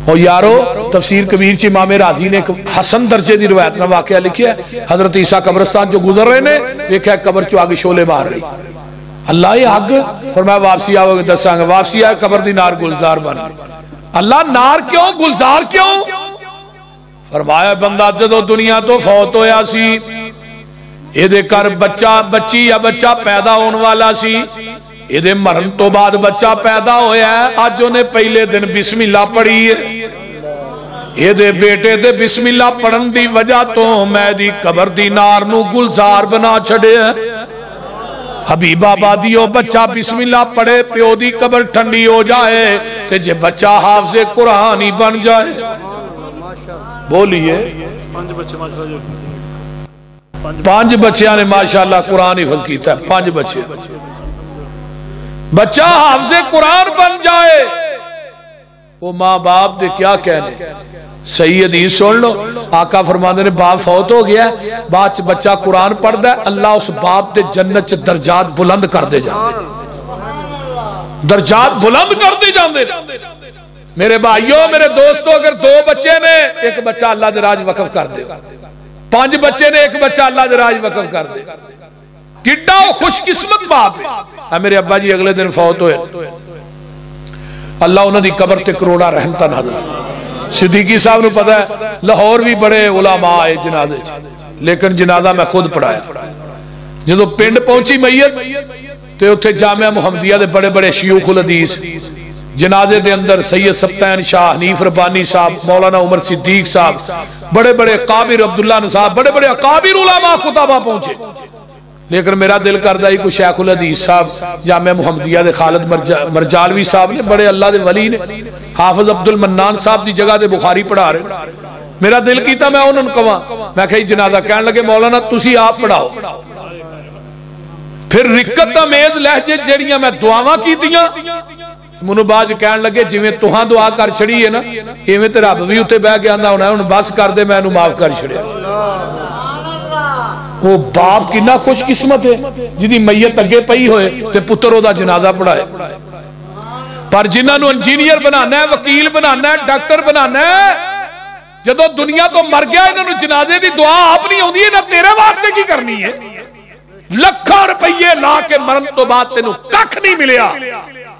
اور یارو تفسیر کبیر چی امام راضی نے حسن درجے دی روایت نہ واقعہ لکھیا ہے، حضرت عیسیٰ قبرستان جو گزر رہے نے دیکھا ہے قبر چو آگے شولے مار رہی، اللہ یہ آگ فرمایا واپسی آؤ گے دساں گے، واپسی آئے قبر دی نار گلزار بن گئی۔ اللہ نار کیوں گلزار کیوں؟ فرمایا بندہ جدو دنیا تو فوت ہویا سی یہ دے کر بچہ بچی یا بچہ پیدا ہون والا سی، یہ دے مرن تو بعد بچہ پیدا ہویا ہے، آج انہیں پہلے دن بسم اللہ پڑھی ہے، یہ دے بیٹے دے بسم اللہ پڑھن دی وجہ تو میں دی قبر دی نار نو گلزار بنا چھڑے ہیں۔ حبیب آبادیو بچہ بسم اللہ پڑھے پیو دی قبر ٹھنڈی ہو جائے تے جے بچہ حافظ قرآن ہی بن جائے۔ بولیے 5 بچیاں نے ماشاءاللہ قرآن حفظ کیتا ہے، 5 بچے، بچہ حافظ قرآن بن جائے، وہ ماں باپ دے کیا کہنے؟ صحیح حدیث سن لو، آقا فرماندے نے باپ فوت ہو گیا ہے، بعد بچہ قرآن پڑھ دے اللہ اس باپ دے جنت چ درجات بلند کر دے جاندے، درجات بلند کر دے جاندے۔ میرے بھائیوں میرے دوستوں اگر 2 بچے نے ایک بچہ اللہ دے راج وقف کر دے، 5 بچے نے ایک بچہ اللہ دے راج وقف کر دے، کڈا خوش قسمت باپ ہے۔ میرے ابا جی اگلے دن فوت ہوئے، اللہ انہوں دی قبر تے کروڑا رحمتہ نازل۔ صدیقی صاحب نے پتا ہے لاہور بھی بڑے علماء آئے جنازے لیکن جنازہ میں خود پڑھایا۔ جدو پنڈ پہنچی میت تے اتھے جامعہ محمدیہ دے بڑے بڑے شیوخ الحدیث جنازے دے اندر سید سبتین شاہ، حنیف ربانی صاحب، مولانا عمر صدیق صاحب، بڑے بڑے قابر عبداللہ نصاب، بڑے بڑے قابر علماء خطابہ پہنچے، لیکن میرا دل کردہ ہی کوئی شیخ الحدیث صاحب جامعہ محمدیہ دے خالد مرجالوی صاحب نے بڑے اللہ دے ولی نے، حافظ عبد المنان صاحب دی جگہ دے بخاری پڑھا رہے، میرا دل کیتا میں انہوں نے کہا میں کہی جنازہ کہنے لگے مولانا تسی آپ پڑھاؤ، پھر رکت امیز لہجے جڑیاں میں دعاواں کی دیاں منو باج کہنے لگے جویں تہاں دعا کر چھڑی ہے نا ایویں تے رب بھی اتے بہ گیا ہونا ہے، بس کر دے میں انہوں معاف کر چھڑیا۔ وہ باپ کنا خوش قسمت ہے جدی میت اگے پئی ہوئے تے پتر دا جنازہ پڑھائے، پر جنہاں نو انجینئر بنانا ہے، وکیل بنانا ہے، ڈاکٹر بنانا ہے، جدو دنیا تو مر گیا انہوں نے جنازے دی دعا آپ نہیں ہوندی ہے نہ تیرے واسطے کی کرنی ہے، لکھاں روپیے لا کے مرن تو بعد تینوں ککھ نہیں ملیا،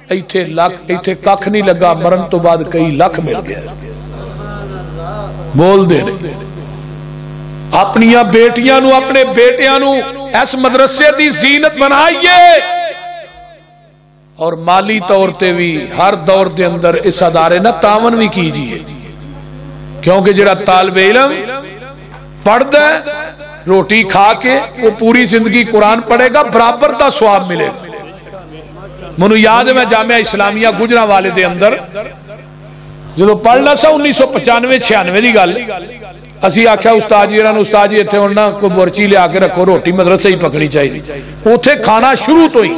ایتھے ککھ نہیں لگا مرن تو بعد کئی لکھ مل گیا۔ بول دے نہیں اپنیاں بیٹیاں نو اپنے بیٹیاں نو اس مدرسے دی زینت بنائیے، اور مالی طور تے بھی ہر دور دے اندر اس ادارے نہ تعاون بھی کیجئے، کیونکہ جڑا طالب علم پڑھ دے روٹی کھا کے وہ پوری زندگی قرآن پڑھے گا برابر دا ثواب ملے گا۔ منو یاد ہے میں جامعہ اسلامیہ گجرا والے دے اندر جدو پڑھنا سا 1995-96 دی گل، اسی آکھیا استاد جی رہا استاد جی اتھے ہونا کوئی برچی لے آکے رکھو روٹی مدرسے ہی پکڑی چاہیے، اتھے کھانا شروع تو ہی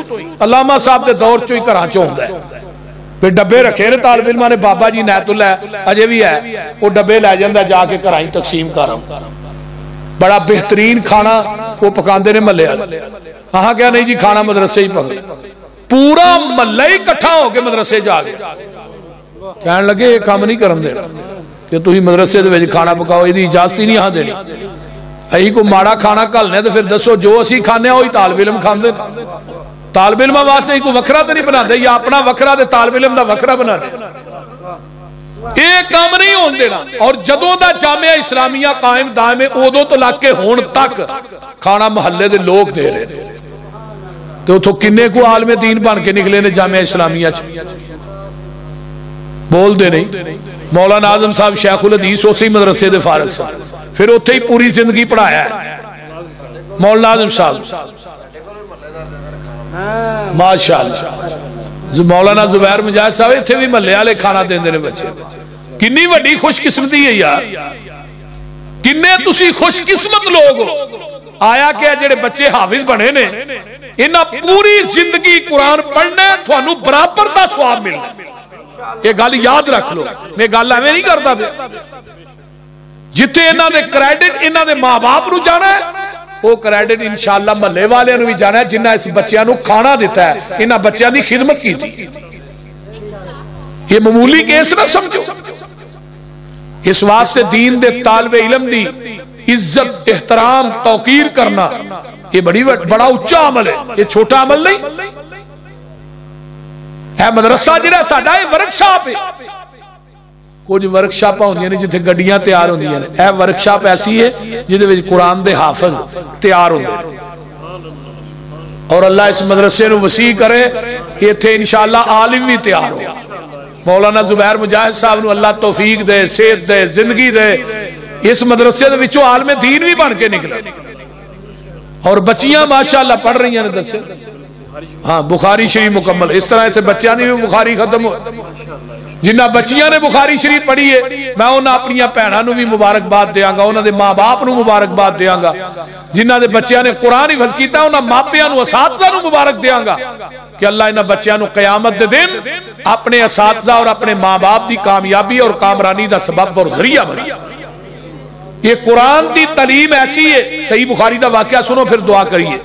علامہ صاحب دے دور چو ہی گھراں چ ہوندا ہے، پھر ڈبے رکھے نے طالب علماں نے، بابا جی نیت اللہ اجے بھی ہے وہ ڈبے لے جاندا جا کے گھراں ہی تقسیم کر رہا ہوں، بڑا بہترین کھانا وہ پکاندے نے محلے والے. ہاں کیا نہیں جی کھانا مدرسے ہی پکا. پورا محلہ ہی کٹھا ہو کے مدرسے جا گیا. کہنے لگے یہ کام نہیں کرن دینا کہ تسی مدرسے دے وچ کھانا پکاؤ, یہ اجازت ہی نہیں ہاں دینی. ائی کو ماڑا کھانا گھلنے تو پھر دسو جو اسی کھانے وہی طالب علم کھاندے. طالب علم واسطے کوئی وکھرا تو نہیں بنا دے, یا اپنا وکھرا تے طالب علم دا وکھرا بنا دے. یہ کام نہیں ہون دینا. اور جدوں دا جامعہ اسلامیہ قائم دائم ہے ادوں تو لگ کے ہون تک کھانا محلے دے لوگ دے رہے ہیں. تو اتھوں کنے کو عالم دین بن کے نکلے نے جامعہ اسلامیہ بول دے نہیں. مولانا اعظم صاحب شیخ الحدیث اسی مدرسے دے فارغ سے, پھر اتھے ہی پوری زندگی پڑھایا ہے مولانا اعظم صاحب ماشاءاللہ. مولانا زبیر مجاہد صاحب اتھے بھی محلے والے کھانا دیندے نے بچے. کنی وڈی خوش قسمتی ہے یار, کنے تسی خوش قسمت لوگ ہو. آیا کہ جڑے بچے حافظ بنے نے انہاں پوری زندگی قرآن پڑھنے تھانوں برابر دا ثواب ملنا. یہ گل یاد رکھ لو, میں گل ایویں نہیں کرتا پیا. جتھے انہاں دے کریڈٹ انہاں دے ماں باپ نو جانا ہے, وہ کریڈٹ انشاءاللہ محلے والے نو بھی جانا ہے جنہاں اس بچیاں نو کھانا دیتا ہے, انہاں بچیاں دی خدمت کی تھی. یہ معمولی کیس نہ سمجھو. اس واسطے دین دے طالب علم دی عزت احترام توقیر کرنا یہ بڑا اونچا عمل ہے, یہ چھوٹا عمل نہیں. اے مدرسہ جڑا ساڈا اے ورکشاپ ہے. کچھ ورکشاپ ہوندیاں نے جتھے گڈیاں تیار ہوندیاں نے, اے ورکشاپ ایسی ہے جدے وچ قرآن دے حافظ تیار ہوندے نے. اور اللہ اس مدرسے نو وسیع کرے, ایتھے انشاءاللہ عالم بھی تیار ہو. مولانا زبیر مجاہد صاحب نو اللہ توفیق دے, صحت دے, زندگی دے. اس مدرسے دے وچوں عالم دین بھی بن کے نکلے. اور بچیاں ماشاءاللہ پڑھ رہی ہیں درس. ہاں بخاری شریف مکمل. اس طرح سے بچیاں نے بھی بخاری ختم ہو. جنہ بچیاں نے بخاری شریف پڑھی ہے میں انہاں اپنی بھیناں نو بھی مبارکباد دیاں گا, انہاں دے ماں باپ نو مبارکباد دیاں گا. جنہ دے بچیاں نے قرآن حفظ کیتا انہاں ماپیاں نو اساتذہ نو مبارک دیاں گا کہ اللہ انہاں بچیاں نو قیامت دے دن اپنے اساتذہ اور اپنے ماں باپ دی کامیابی اور کامرانی دا سبب اور ذریعہ بنا. یہ قرآن دی تعلیم ایسی ہے. صحیح بخاری دا واقعہ سنو پھر دعا کریے.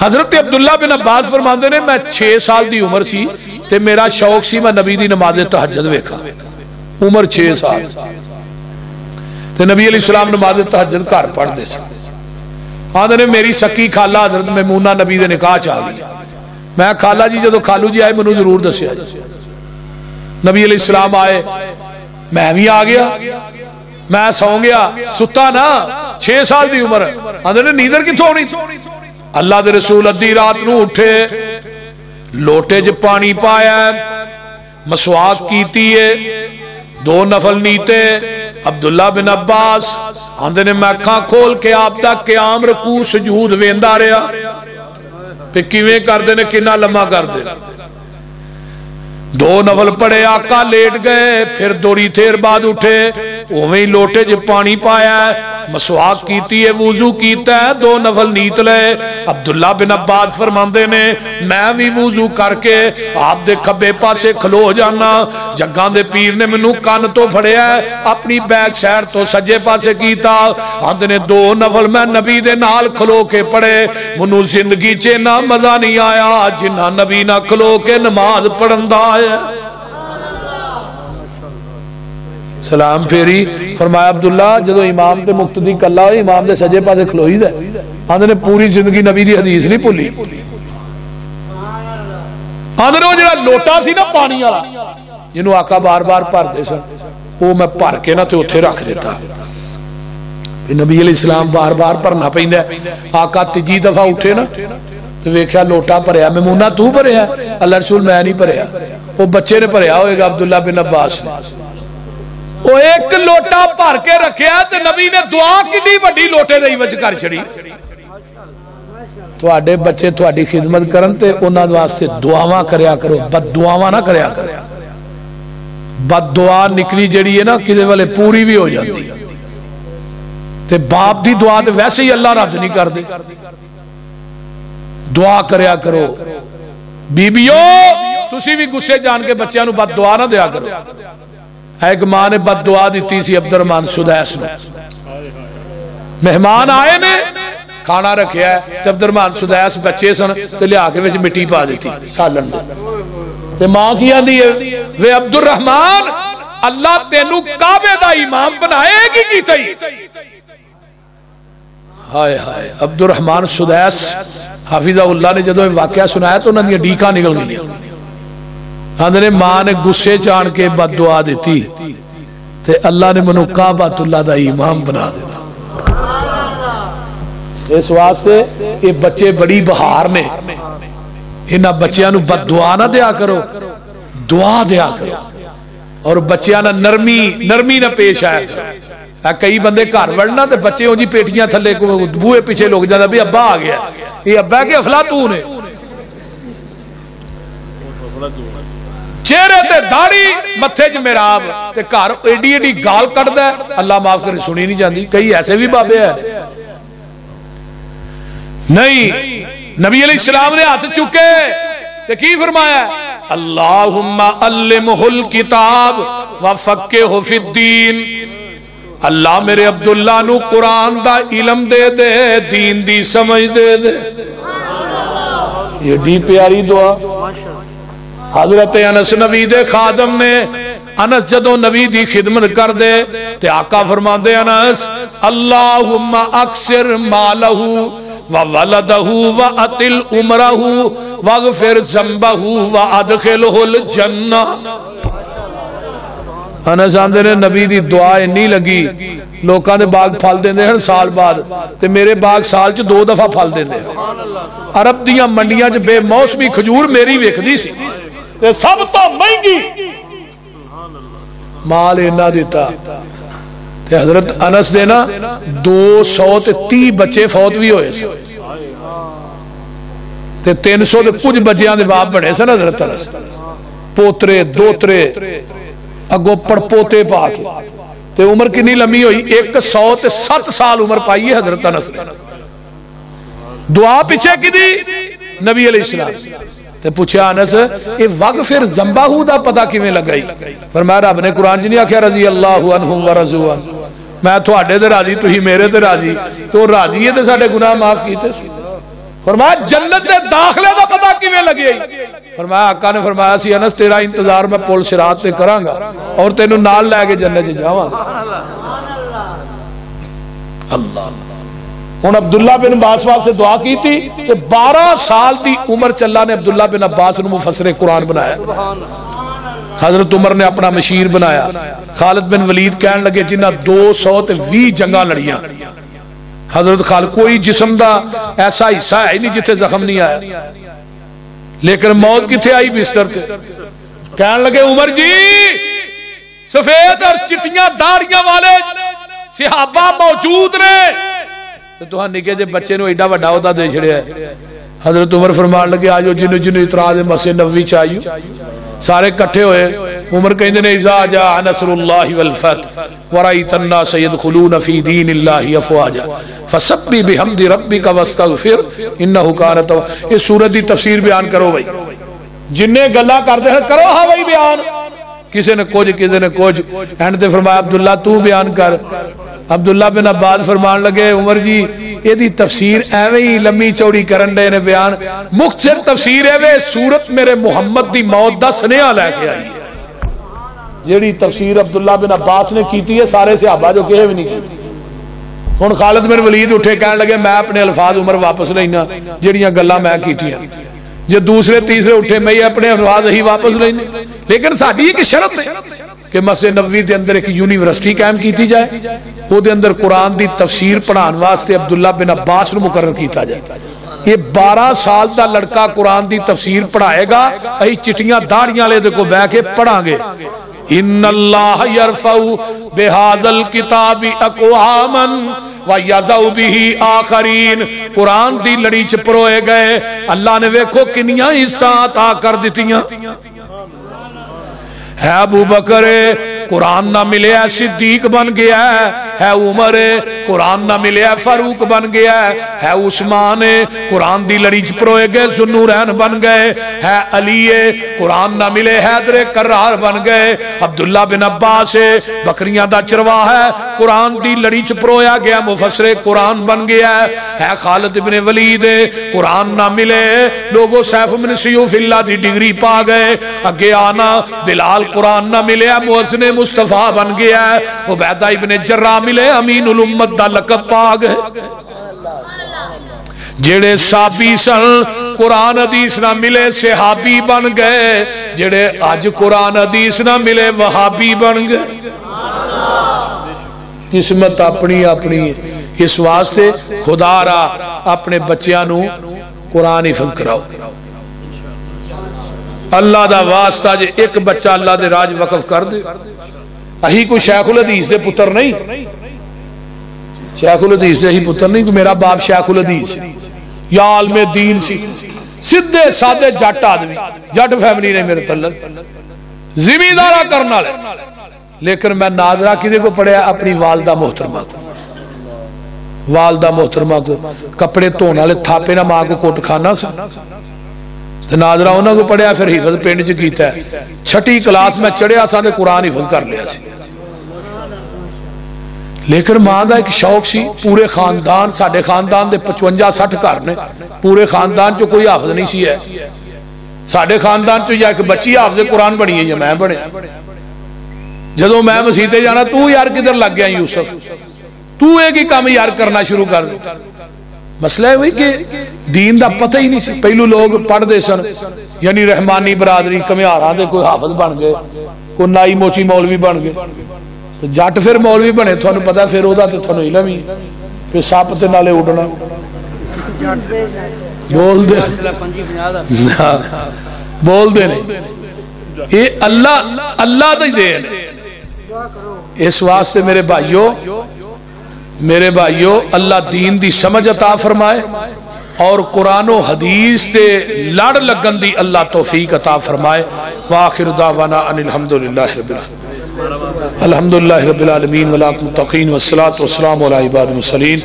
حضرت عبداللہ بن عباس فرماندے نے میں 6 سال دی عمر سی تے میرا شوق سی میں نبی دی نماز تہجد ویکھا. عمر 6 سال تے نبی علیہ السلام نماز تہجد گھر پڑھدے سی. آندے نے میری سکی خالہ حضرت میمونہ نبی دے نکاح چ آ گئی. میں خالہ جی جدو خالو جی آئے مینوں ضرور دسیا جی. نبی علیہ السلام آئے, میں بھی آ گیا, میں سو گیا ستا نا 6 سال دی عمر. آندے نے نیندر کتھوں ہونی سی. اللہ دے رسول ادھی رات نو اٹھے, لوٹے چ پانی پایا, مسواک کیتی ہے, 2 نفل نیتے. عبداللہ بن عباس آندے نے میں اکھاں کھول کے آپ دا قیام رکوع سجود ویندا رہیا تے کیویں کردے نے کنا لمحہ کردے. 2 نفل پڑھے, آقا لیٹ گئے, پھر دوری تھیر بعد اٹھے, اوویں لوٹے چ پانی پایا, مسواک کیتی ہے, وضو کیتا ہے, 2 نفل نیت لے. عبداللہ بن عباس فرماندے نے میں بھی وضو کر کے آپ دے کھبے پاسے کھلو جانا. جگاں دے پیر نے مینوں کان تو پھڑیا, اپنی بیک سائڈ تو سجے پاسے کیتا. آندے نے 2 نفل میں نبی دے نال کھلو کے پڑھے, مینوں زندگی چ نہ مزہ نہیں آیا جنہ نبی نہ کھلو کے نماز پڑھندا ہے. سلام پھیری. فرمایا عبداللہ جدو امام تے مقتدی کلا ہوئی امام دے سجے پاسے کھلوئی دے. آندے نے پوری زندگی نبی دی حدیث نہیں بھولی. آندے نے وہ جڑا لوٹا سی نا پانی والا جنوں آقا بار بار بھر دے سن, وہ میں بھر کے نہ تے اوتھے رکھ دیتا. نبی علیہ السلام بار بار بھرنا پیندا. آقا تیجی دفعہ اٹھے نا تے ویکھیا لوٹا بھریا. میمونہ تو بھریا؟ اللہ رسول میں نہیں بھریا, وہ بچے نے بھریا ہوئے گا عبداللہ بن عباس نے. وہ ایک لوٹا بھر کے رکھیا تے نبی نے دعا کڈی وڈی لوٹے دے وچ کر چھڑی. تواڈے بچے تواڈی خدمت کرن تے انہاں واسطے دعاواں کریا کرو, بد دعاواں نہ کریا کرو. بد دعا نکلی جڑی ہے نا کدے والے پوری بھی ہو جاتی تے باپ دی دعا تے ویسے ہی اللہ رد نہیں کردے. دعا کریا کرو. بیبیو تسی بھی غصے جان کے بچیاں نو بد دعا نہ دیا کرو. ایک ماں نے بد دعا دیتی سی عبد الرحمن سدیس نو. مہمان آئے نے کھانا رکھیا ہے تے عبد الرحمان سدیس بچے سن تے لیا کے وچ مٹی پا دیتی سالن تے ماں کی آندی ہے وے عبد الرحمان اللہ تینو کعبے دا امام بنائے گی کیتا ہی ہائے ہائے عبد الرحمان سدیس حافظہ اللہ نے جدو واقعہ سنایا تو انہوں نے ڈیکاں نکل گئی آندھنے ماں نے غصے چان کے بد دعا دیتی تے اللہ نے منو کعبۃ اللہ دا امام بنا دینا اس واسطے یہ بچے بڑی بہار نے انہاں بچیاں نو بد دعا نہ دیا کرو دعا دیا کرو اور بچیاں نہ نرمی نہ پیش آیا کرو کئی بندے گھر وڑنا تے بچے ہوں جی پیٹیاں تھلے کو بوئے پیچھے لوگ جانا بھی ابا آ گیا یہ ابا کے افلاطون ہے چہرے تے داڑھی متھے چ محراب تے گھر ایڈی ایڈی گال کٹدا ہے اللہ معاف کرے سنی نہیں جاندی کئی ایسے بھی بابے ہیں نہیں نبی علیہ السلام نے ہاتھ چکے تے کی فرمایا اللہم علمہ الکتاب وفقہہ فی الدین اللہ میرے عبداللہ نو قرآن دا علم دے دے دین دی سمجھ دے دے یہ ڈی پیاری دعا حضرت انس نبی دے خادم نے انس جدو نبی دی خدمت کر دے تے آقا فرما دے انس اللہم اکثر مالہ وولدہ وعطل عمرہ واغفر ذنبہ وادخلہ الجنہ انس آندے نے نبی دی دعا نہیں لگی لوکاں دے باغ پھل دیندے ہیں سال بعد تے میرے باغ سال چ 2 دفعہ پھل دیندے عرب دیاں منڈیاں چ بے موسمی کھجور میری ویکھدی سی تے سب تو مہنگی مال اینا دیتا تے حضرت انس دے نا 230 بچے فوت بھی ہوئے سے تے 300 دے کچھ بچیاں دے باپ بڑے سن حضرت انس پوترے دوترے اگو پڑ پوتے پا کے تے عمر کنی لمحی ہوئی 107 سال عمر پائی ہے حضرت انس نے دعا پیچھے کی دی نبی علیہ السلام تے پوچھا انس اے وغفر ذنبہ دا پتہ کیویں لگائی فرمایا رب نے قرآن جی نہیں آکھیا رضی اللہ عنہم ورضوا میں تھوڑے تے راضی تسی میرے تے راضی تو راضی ہے تے ساڈے گناہ معاف کیتے سی فرمایا جنت دے داخلے دا پتہ کیویں لگی فرمایا آقا نے فرمایا سی انس تیرا انتظار میں پل صراط تے کراں گا اور تینوں نال لے کے جنت وچ جاواں اللہ ہن عبداللہ بن عباس واسطے دعا کی تھی کہ 12 سال دی عمر چ اللہ نے عبداللہ بن عباس نو مفسر قرآن بنایا حضرت عمر نے اپنا مشیر بنایا خالد بن ولید کہن لگے جنہ 220 جنگاں لڑیاں حضرت خالد کوئی جسم دا ایسا حصہ ہے نہیں جتھے زخم نہیں آیا لیکن موت کتھے آئی بستر تے کہن لگے عمر جی سفید اور چٹیاں داڑیاں والے صحابہ موجود نے تو ہاں نکے جے بچے نو ایڈا وڈا ہوتا دے چھڑے ہے حضرت عمر فرمان لگے آجو جنو جنو اعتراض مسجد نبوی چاہیو سارے کٹھے ہوئے عمر کہیں دینے اذا جاء نصر اللہ والفتح ورائیت الناس يدخلون فی دین اللہ افواجا فسبی بحمد ربک واستغفر انہو کانت یہ سورت دی تفسیر بیان کرو بھائی جنہیں گلہ کرتے ہیں کرو ہاں بھائی بیان کسی نے کچھ اینڈ تے فرمایا عبداللہ تو بیان کر عبداللہ بن عباس فرمان لگے عمر جی یہ دی تفسیر ایویں ہی لمبی چوڑی کرن دے نے بیان مختصر تفسیر ہے وے سورت میرے محمد دی موت دا سنیا لے کے آئی ہے جیڑی تفسیر عبداللہ بن عباس نے کیتی ہے سارے صحابہ جو کہے بھی نہیں کیتی ہن خالد بن ولید اٹھے کہنے لگے میں اپنے الفاظ عمر واپس لینا جیڑیاں گلاں میں کیتیاں جو دوسرے تیسرے اٹھے میں اپنے الفاظ ہی واپس لینے لیکن ساڈی ایک شرط ہے کہ مسجد نبوی دے اندر ایک یونیورسٹی قائم کیتی جائے وہ دے اندر قرآن دی تفسیر پڑھان واسطے عبداللہ بن عباس نو مقرر کیتا جائے یہ 12 سال دا لڑکا قرآن دی تفسیر پڑھائے گا اہی چٹیاں داڑیاں لے دے کو بہ کے پڑھاں گے ان اللہ یرفع بہذا الکتاب اقواما وَيَزَوْ بِهِ آخَرِينَ قرآن دی لڑی چپروئے گئے اللہ نے ویکھو کنیاں عطا کر دیتیاں ہے ابو بکر قرآن نہ ملے ہے صدیق بن گیا ہے عمر قرآن نہ ملے ہے فاروق بن گیا ہے عثمان قرآن دی لڑی چ پروئے گئے ذوالنورین بن گئے ہے علی قرآن نہ ملے حیدر کرار بن گئے عبداللہ بن عباس بکریاں دا چرواہ ہے قرآن دی لڑی چ پرویا گیا مفسر قرآن بن گیا ہے خالد بن ولید قرآن نہ ملے لوگوں سیف بن سیوف اللہ دی ڈگری پا گئے اگے آنا بلال قرآن نہ ملے محسن مصطفیٰ بن گیا ہے عبیدہ ابن جراح ملے امین الامت دا لقب پا گئے جڑے صحابی سن قرآن حدیث نہ ملے صحابی بن گئے جڑے آج قرآن حدیث نہ ملے وہابی بن گئے قسمت اپنی اپنی اس واسطے خدا را اپنے بچیاں نو قرآن حفظ کراؤ اللہ دا واسطہ جے ایک بچہ اللہ دے راج وقف کر دے اہی کوئی شیخ الحدیث دے پتر نہیں شیخ الحدیث دے ہی پتر نہیں میرا باپ شیخ الحدیث یا عالم دین سی سدھے سادے جٹ آدمی جٹ فیملی نے میرے تعلق زمیندارہ کرنا لے لیکن میں ناظرہ کدے کو پڑھیا اپنی والدہ محترمہ کو والدہ محترمہ کو کپڑے دھونے والے تھاپے نہ ماں کو کوٹ کھانا سا ناظرہ انہوں کو پڑھیا پھر حفظ پنڈ چ کیتا ہے چھٹی کلاس میں چڑھیا سا تے قرآن حفظ کر لیا سی لیکن ماں دا ایک شوق سی پورے خاندان ساڑھے خاندان دے 55-60 گھر نے پورے خاندان چو کوئی حافظ نہیں سی ہے ساڑھے خاندان چو یا ایک بچی حافظ قرآن بنی ہے یا میں بنے جدو میں مسیحے جانا تو یار کدھر لگ گیا یوسف تو ایک ہی کام یار کرنا شروع کر دے مسئلہ ہے وہی کہ دین دا پتہ ہی نہیں سی پہلو لوگ پڑھ دے سن یعنی رحمانی برادری کمیاران دے کوئی حافظ بن گئے کوئی نائی موچی مولوی بن گئے جٹ پھر مولوی بنے تھانو پتا پھر او دا تے تھانو علم ہی پھر ساپ تے نالے اڑنا بول دے بول دے نہیں یہ اللہ دا ہی دے اس واسطے میرے بھائیو اللہ دین دی سمجھ عطا فرمائے اور قرآن و حدیث تے لڑ لگن دی اللہ توفیق عطا فرمائے وآخر دعوانا ان الحمدللہ رب العالمین الحمدللہ رب العالمین والعاقبۃ للمتقین والصلاة والسلام علی عباد المرسلین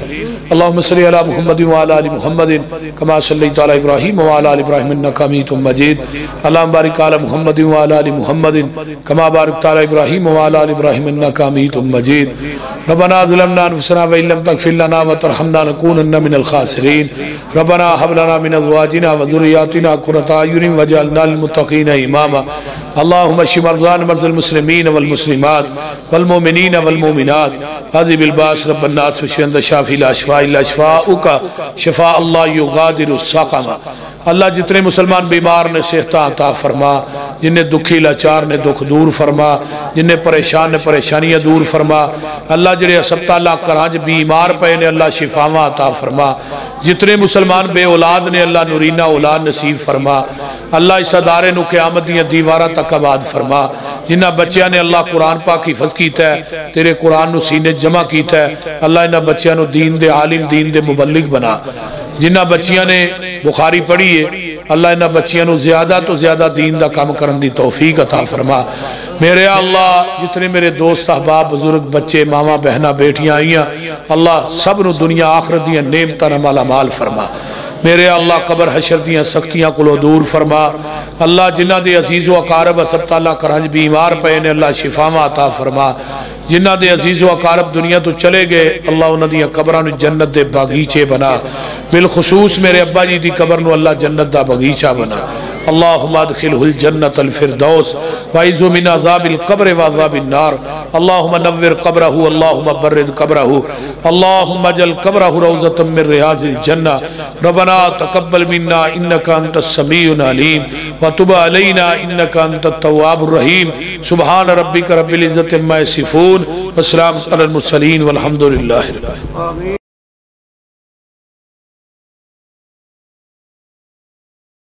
اللہم صلی علی محمد وعلی آل محمد کما صلیت علی ابراہیم وعلی آل ابراہیم انک حمید مجید اللہم بارک علی محمد وعلی آل محمد کما بارکت علی ابراہیم وعلی آل ابراہیم انک حمید مجید ربنا ظلمنا انفسنا وان لم تغفر لنا وترحمنا لنكونن من الخاسرین ربنا هب لنا من ازواجنا وذرياتنا قرة اعین واجعلنا للمتقین اماما اللهم اشف مرضانا ومرضى المسلمين والمسلمات والمؤمنين والمؤمنات اذهب الباس رب الناس واشف انت الشافي لا شفاء الا شفاؤك شفاء الله يغادر السقم اللہ جتنے مسلمان بیمار نے صحت عطا فرما جنہیں دکھی لاچار نے دکھ دور فرما جنہیں پریشان نے پریشانیاں دور فرما اللہ جڑے ہسپتالاں کراں چ بیمار پے نے اللہ شفاواں عطا فرما جتنے مسلمان بے اولاد نے اللہ نورینہ اولاد نصیب فرما اللہ اس ادارے نو قیامت دیاں دیواراں تک آباد فرما جنہ بچیاں نے اللہ قرآن پاک حفظ کیتا ہے تیرے قرآن نو سینے جمع کیتا ہے اللہ انہاں بچیاں نو دین دے عالم دین دے مبلغ بنا جنہ بچیاں نے بخاری پڑھی ہے اللہ انہاں بچیاں نو زیادہ تو زیادہ دین دا کام کرن دی توفیق عطا فرما میرے اللہ جتنے میرے دوست احباب بزرگ بچے ماما بہنا بیٹیاں آئیاں اللہ سب نو دنیا آخرت دیاں نعمتاں نال مالا مال فرما میرے اللہ قبر حشر دیاں سختیاں کو دور فرما اللہ جنہ دے عزیز و اقارب ہسپتالاں کرانچ بیمار پے نے اللہ شفاواں عطا فرما جنہ دے عزیز و اقارب دنیا تو چلے گئے اللہ انہاں دیاں قبراں نو جنت دے باغیچے بنا بالخصوص میرے ابا جی دی قبر نو اللہ جنت دا باغیچہ بنا اللہم ادخلہ الجنت الفردوس وعیذہ من عذاب القبر وعذاب النار اللہم نور قبرہ اللہم برد قبرہ اللہم اجل قبرہ روضۃ من ریاض الجنہ ربنا تقبل منا انکا انت السمیع العلیم وتب علینا انکا انت التواب الرحیم سبحان ربک رب العزت عما یصفون والسلام علی المرسلین والحمدللہ رب العالمین